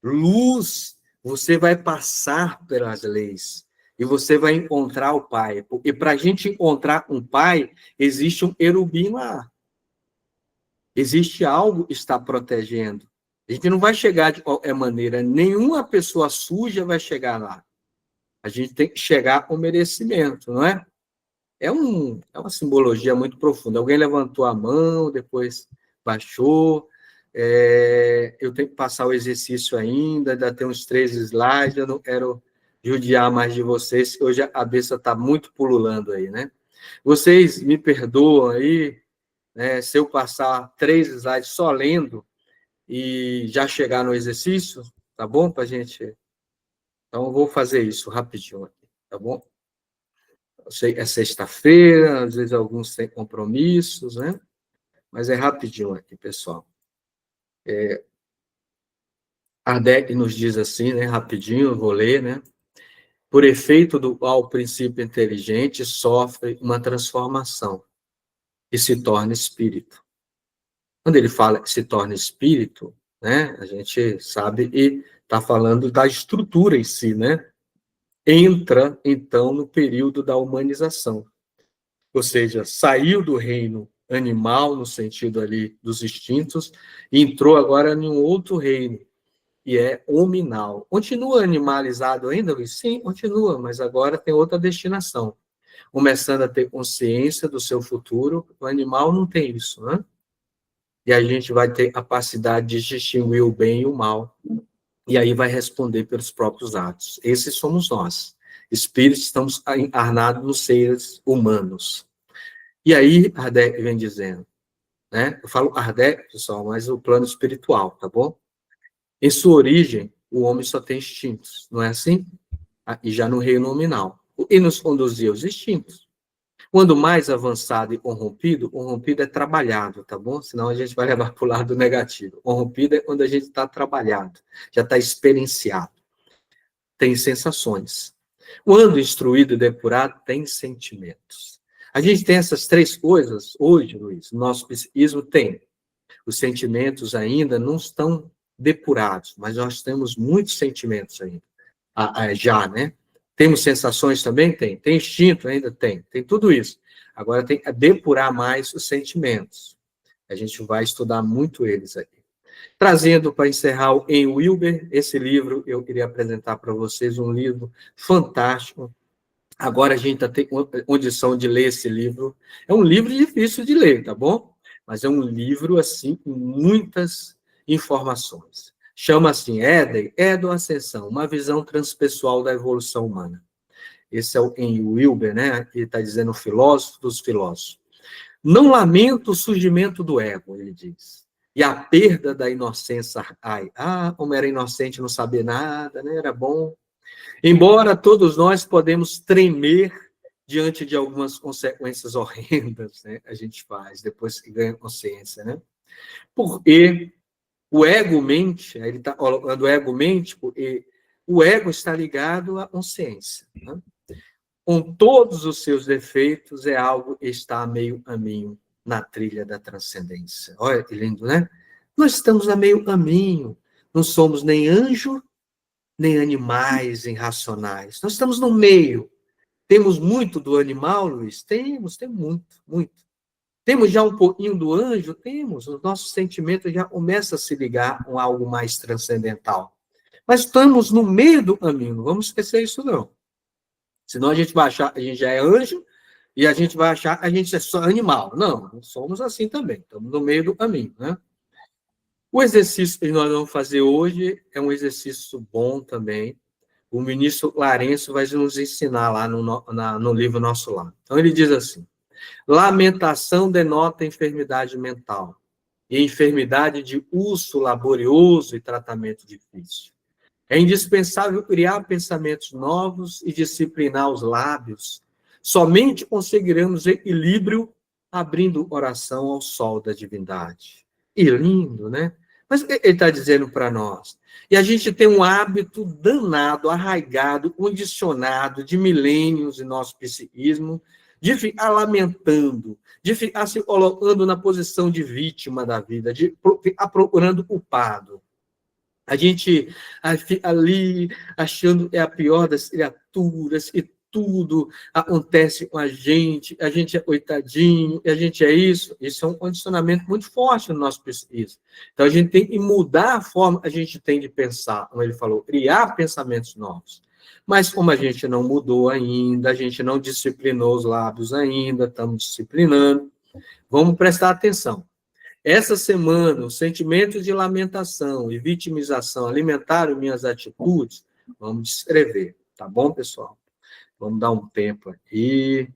luz, você vai passar pelas leis e você vai encontrar o Pai. Porque para a gente encontrar um Pai, existe um querubim lá. Existe algo que está protegendo. A gente não vai chegar de qualquer maneira. Nenhuma pessoa suja vai chegar lá. A gente tem que chegar com merecimento, não é? É uma simbologia muito profunda. Alguém levantou a mão, depois baixou. Eu tenho que passar o exercício ainda tem uns 3 slides, eu não quero judiar mais de vocês, que hoje a cabeça está muito pululando aí, né? Vocês me perdoam aí, né, se eu passar 3 slides só lendo e já chegar no exercício, tá bom? Pra gente... Então, eu vou fazer isso rapidinho aqui, tá bom? Eu sei que é sexta-feira, às vezes alguns têm compromissos, né? Mas é rapidinho aqui, pessoal. Kardec nos diz assim, né? Rapidinho, eu vou ler, né? Por efeito do qual o princípio inteligente sofre uma transformação e se torna espírito. Quando ele fala que se torna espírito, né? A gente sabe e está falando da estrutura em si, né? Entra, então, no período da humanização. Ou seja, saiu do reino animal, no sentido ali dos instintos, e entrou agora em um outro reino, que é hominal. Continua animalizado ainda, Luiz? Sim, continua, mas agora tem outra destinação. Começando a ter consciência do seu futuro, o animal não tem isso, né? E a gente vai ter capacidade de distinguir o bem e o mal, e aí vai responder pelos próprios atos. Esses somos nós. Espíritos, estamos encarnados nos seres humanos. E aí, Kardec vem dizendo, né? Eu falo Kardec, pessoal, mas o plano espiritual, tá bom? Em sua origem, o homem só tem instintos, não é assim? E já no reino nominal. E nos conduzia aos instintos. Quando mais avançado e corrompido é trabalhado, tá bom? Senão a gente vai levar para o lado negativo. Corrompido é quando a gente está trabalhado, já está experienciado. Tem sensações. Quando instruído e depurado, tem sentimentos. A gente tem essas 3 coisas hoje, Luiz, no nosso psiquismo tem. Os sentimentos ainda não estão depurados, mas nós temos muitos sentimentos ainda, já, né? Temos sensações também? Tem. Tem instinto? Ainda tem. Tem tudo isso. Agora tem que depurar mais os sentimentos. A gente vai estudar muito eles aqui. Trazendo para encerrar em Wilber, esse livro, eu queria apresentar para vocês um livro fantástico. Agora a gente está tendo condição de ler esse livro. É um livro difícil de ler, tá bom? Mas é um livro, assim, com muitas informações. Chama assim, Éden Ascensão, uma visão transpessoal da evolução humana. Esse é o em Wilber, né? Ele está dizendo o filósofo dos filósofos. Não lamento o surgimento do ego, ele diz, e a perda da inocência. Como era inocente, não sabia nada, né? Era bom. Embora todos nós podemos tremer diante de algumas consequências horrendas, né? A gente faz, depois que ganha consciência, né? Porque o ego mente, ele está falando ego mente, porque o ego está ligado à consciência, né? Com todos os seus defeitos, é algo que está a meio caminho na trilha da transcendência. Olha que lindo, né? Nós estamos a meio caminho, não somos nem anjo, nem animais irracionais. Nós estamos no meio. Temos muito do animal, Luiz? Temos muito, muito. Temos já um pouquinho do anjo? Temos. Os nossos sentimentos já começam a se ligar com algo mais transcendental. Mas estamos no meio do caminho, não vamos esquecer isso, não. Senão a gente vai achar que a gente já é anjo e a gente vai achar que a gente é só animal. Não, não somos assim também. Estamos no meio do caminho, né? O exercício que nós vamos fazer hoje é um exercício bom também. O ministro Clarencio vai nos ensinar lá no livro Nosso Lar. Então, ele diz assim, Lamentação denota enfermidade mental, e enfermidade de uso laborioso e tratamento difícil. É indispensável criar pensamentos novos e disciplinar os lábios. Somente conseguiremos equilíbrio abrindo oração ao sol da divindade. E lindo, né? Mas o que ele está dizendo para nós? E a gente tem um hábito danado, arraigado, condicionado de milênios em nosso psiquismo, de ficar lamentando, de ficar se colocando na posição de vítima da vida, de ficar procurando culpado. A gente fica ali achando que é a pior das criaturas, e tudo acontece com a gente é coitadinho, a gente é isso. Isso é um condicionamento muito forte no nosso psiquismo. Então, a gente tem que mudar a forma que a gente tem de pensar, como ele falou, criar pensamentos novos. Mas como a gente não mudou ainda, a gente não disciplinou os lábios ainda, estamos disciplinando, vamos prestar atenção. Essa semana, os sentimentos de lamentação e vitimização alimentaram minhas atitudes, vamos descrever, tá bom, pessoal? Vamos dar um tempo aqui.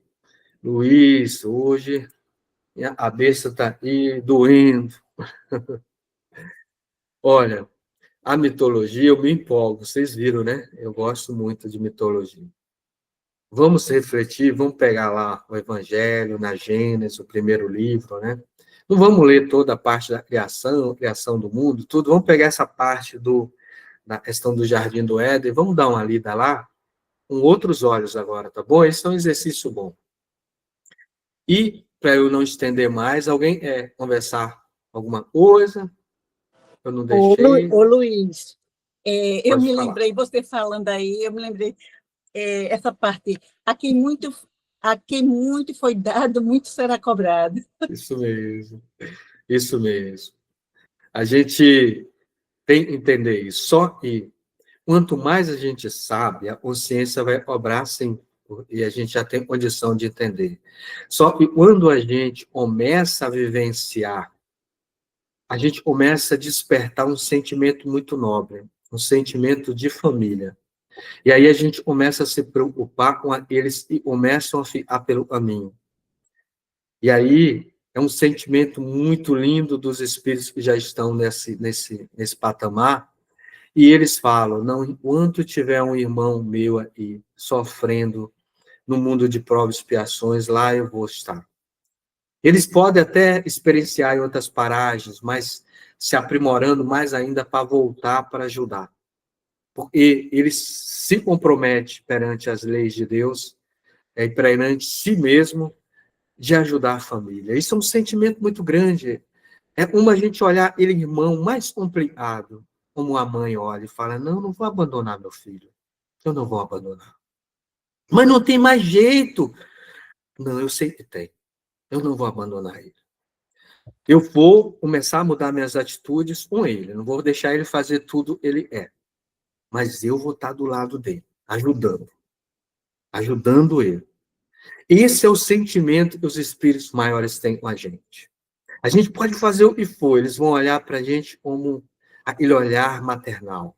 Luiz, hoje minha cabeça está aí doendo. Olha, a mitologia, eu me empolgo, vocês viram, né? Eu gosto muito de mitologia. Vamos refletir, vamos pegar lá o Evangelho, na Gênesis, o primeiro livro, né? Não vamos ler toda a parte da criação do mundo, tudo. Vamos pegar essa parte da questão do Jardim do Éden, vamos dar uma lida lá, com outros olhos agora, tá bom? Esse é um exercício bom. E, para eu não estender mais, alguém quer conversar alguma coisa? Eu não deixei. Ô Luiz, eu Pode me falar. lembrei, você falando aí, eu me lembrei essa parte. A quem muito foi dado, muito será cobrado. Isso mesmo. Isso mesmo. A gente tem que entender isso. Só que, quanto mais a gente sabe, a consciência vai cobrar sim, e a gente já tem condição de entender. Só que quando a gente começa a vivenciar, a gente começa a despertar um sentimento muito nobre, um sentimento de família. E aí a gente começa a se preocupar com aqueles que começam a ficar pelo caminho. E aí é um sentimento muito lindo dos espíritos que já estão nesse patamar, e eles falam, não, enquanto tiver um irmão meu aí sofrendo no mundo de provas e expiações, lá eu vou estar. Eles podem até experienciar em outras paragens, mas se aprimorando mais ainda para voltar para ajudar. Porque eles se comprometem perante as leis de Deus, e perante si mesmo, de ajudar a família. Isso é um sentimento muito grande. É como a gente olhar aquele irmão mais complicado, como a mãe olha e fala, não vou abandonar meu filho. Eu não vou abandonar. Mas não tem mais jeito. Não, eu sei que tem. Eu não vou abandonar ele. Eu vou começar a mudar minhas atitudes com ele. Eu não vou deixar ele fazer tudo ele é. Mas eu vou estar do lado dele, ajudando ele. Esse é o sentimento que os espíritos maiores têm com a gente. A gente pode fazer o que for, eles vão olhar para a gente como aquele olhar maternal.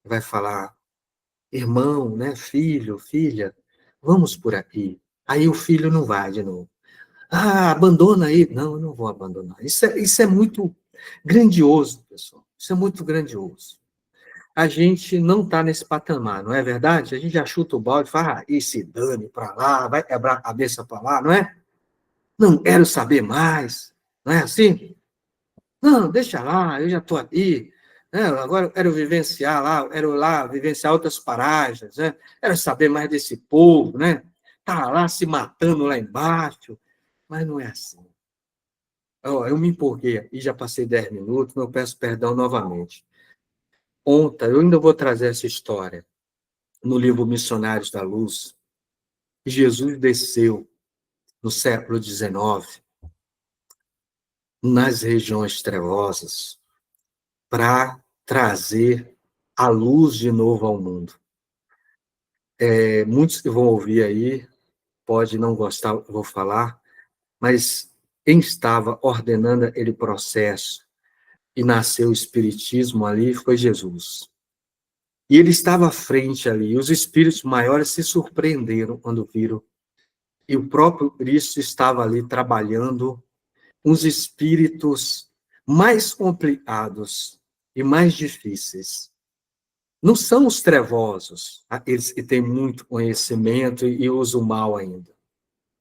Vai falar, irmão, né, filho, filha, vamos por aqui. Aí o filho não vai de novo. Abandona aí. Não, eu não vou abandonar. Isso é muito grandioso, pessoal. Isso é muito grandioso. A gente não está nesse patamar, não é verdade? A gente já chuta o balde e fala, e se dane para lá, vai quebrar a cabeça para lá, não é? Não quero saber mais. Não é assim? Não, deixa lá, eu já estou aqui. Né? Agora eu quero vivenciar lá, quero lá vivenciar outras paragens, né? Quero saber mais desse povo, né? Tá lá se matando lá embaixo. Mas não é assim. Eu me empolguei e já passei 10 minutos, mas eu peço perdão novamente. Ontem, eu ainda vou trazer essa história no livro Missionários da Luz. Jesus desceu no século XIX nas regiões trevosas para trazer a luz de novo ao mundo. Muitos que vão ouvir aí, pode não gostar do que eu vou falar, mas quem estava ordenando aquele processo e nasceu o Espiritismo ali foi Jesus. E ele estava à frente ali, e os espíritos maiores se surpreenderam quando viram E o próprio Cristo estava ali trabalhando uns espíritos mais complicados e mais difíceis. Não são os trevosos, aqueles que têm muito conhecimento e usam mal ainda.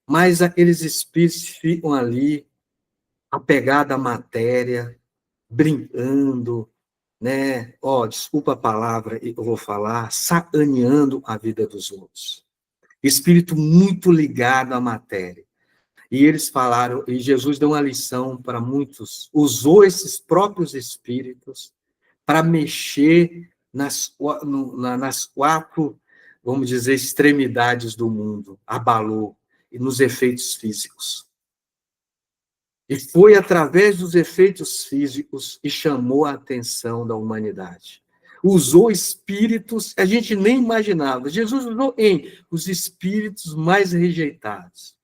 Mas aqueles espíritos ficam ali, apegados à matéria, brincando, né? Desculpa a palavra, eu vou falar, sacaneando a vida dos outros. Espírito muito ligado à matéria. E eles falaram, e Jesus deu uma lição para muitos, usou esses próprios espíritos para mexer nas quatro, vamos dizer, extremidades do mundo, abalou, e nos efeitos físicos. E foi através dos efeitos físicos e chamou a atenção da humanidade. Usou espíritos que a gente nem imaginava. Jesus usou os espíritos mais rejeitados.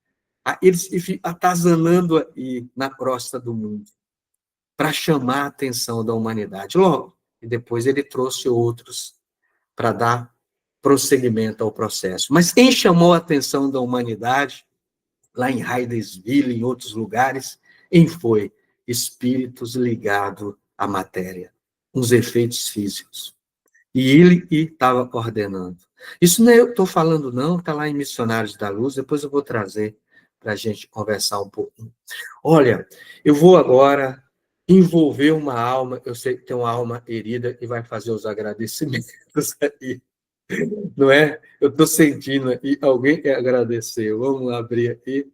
Eles atazanando aí na crosta do mundo, para chamar a atenção da humanidade. Logo, e depois ele trouxe outros para dar prosseguimento ao processo. Mas quem chamou a atenção da humanidade, lá em Hydesville, em outros lugares, quem foi? Espíritos ligados à matéria, uns efeitos físicos. E ele estava coordenando. Isso não é eu estou falando, não, está lá em Missionários da Luz, depois eu vou trazer para a gente conversar um pouquinho. Olha, eu vou agora envolver uma alma, eu sei que tem uma alma herida e vai fazer os agradecimentos aí, não é? Eu estou sentindo aí, alguém quer agradecer, vamos abrir aqui.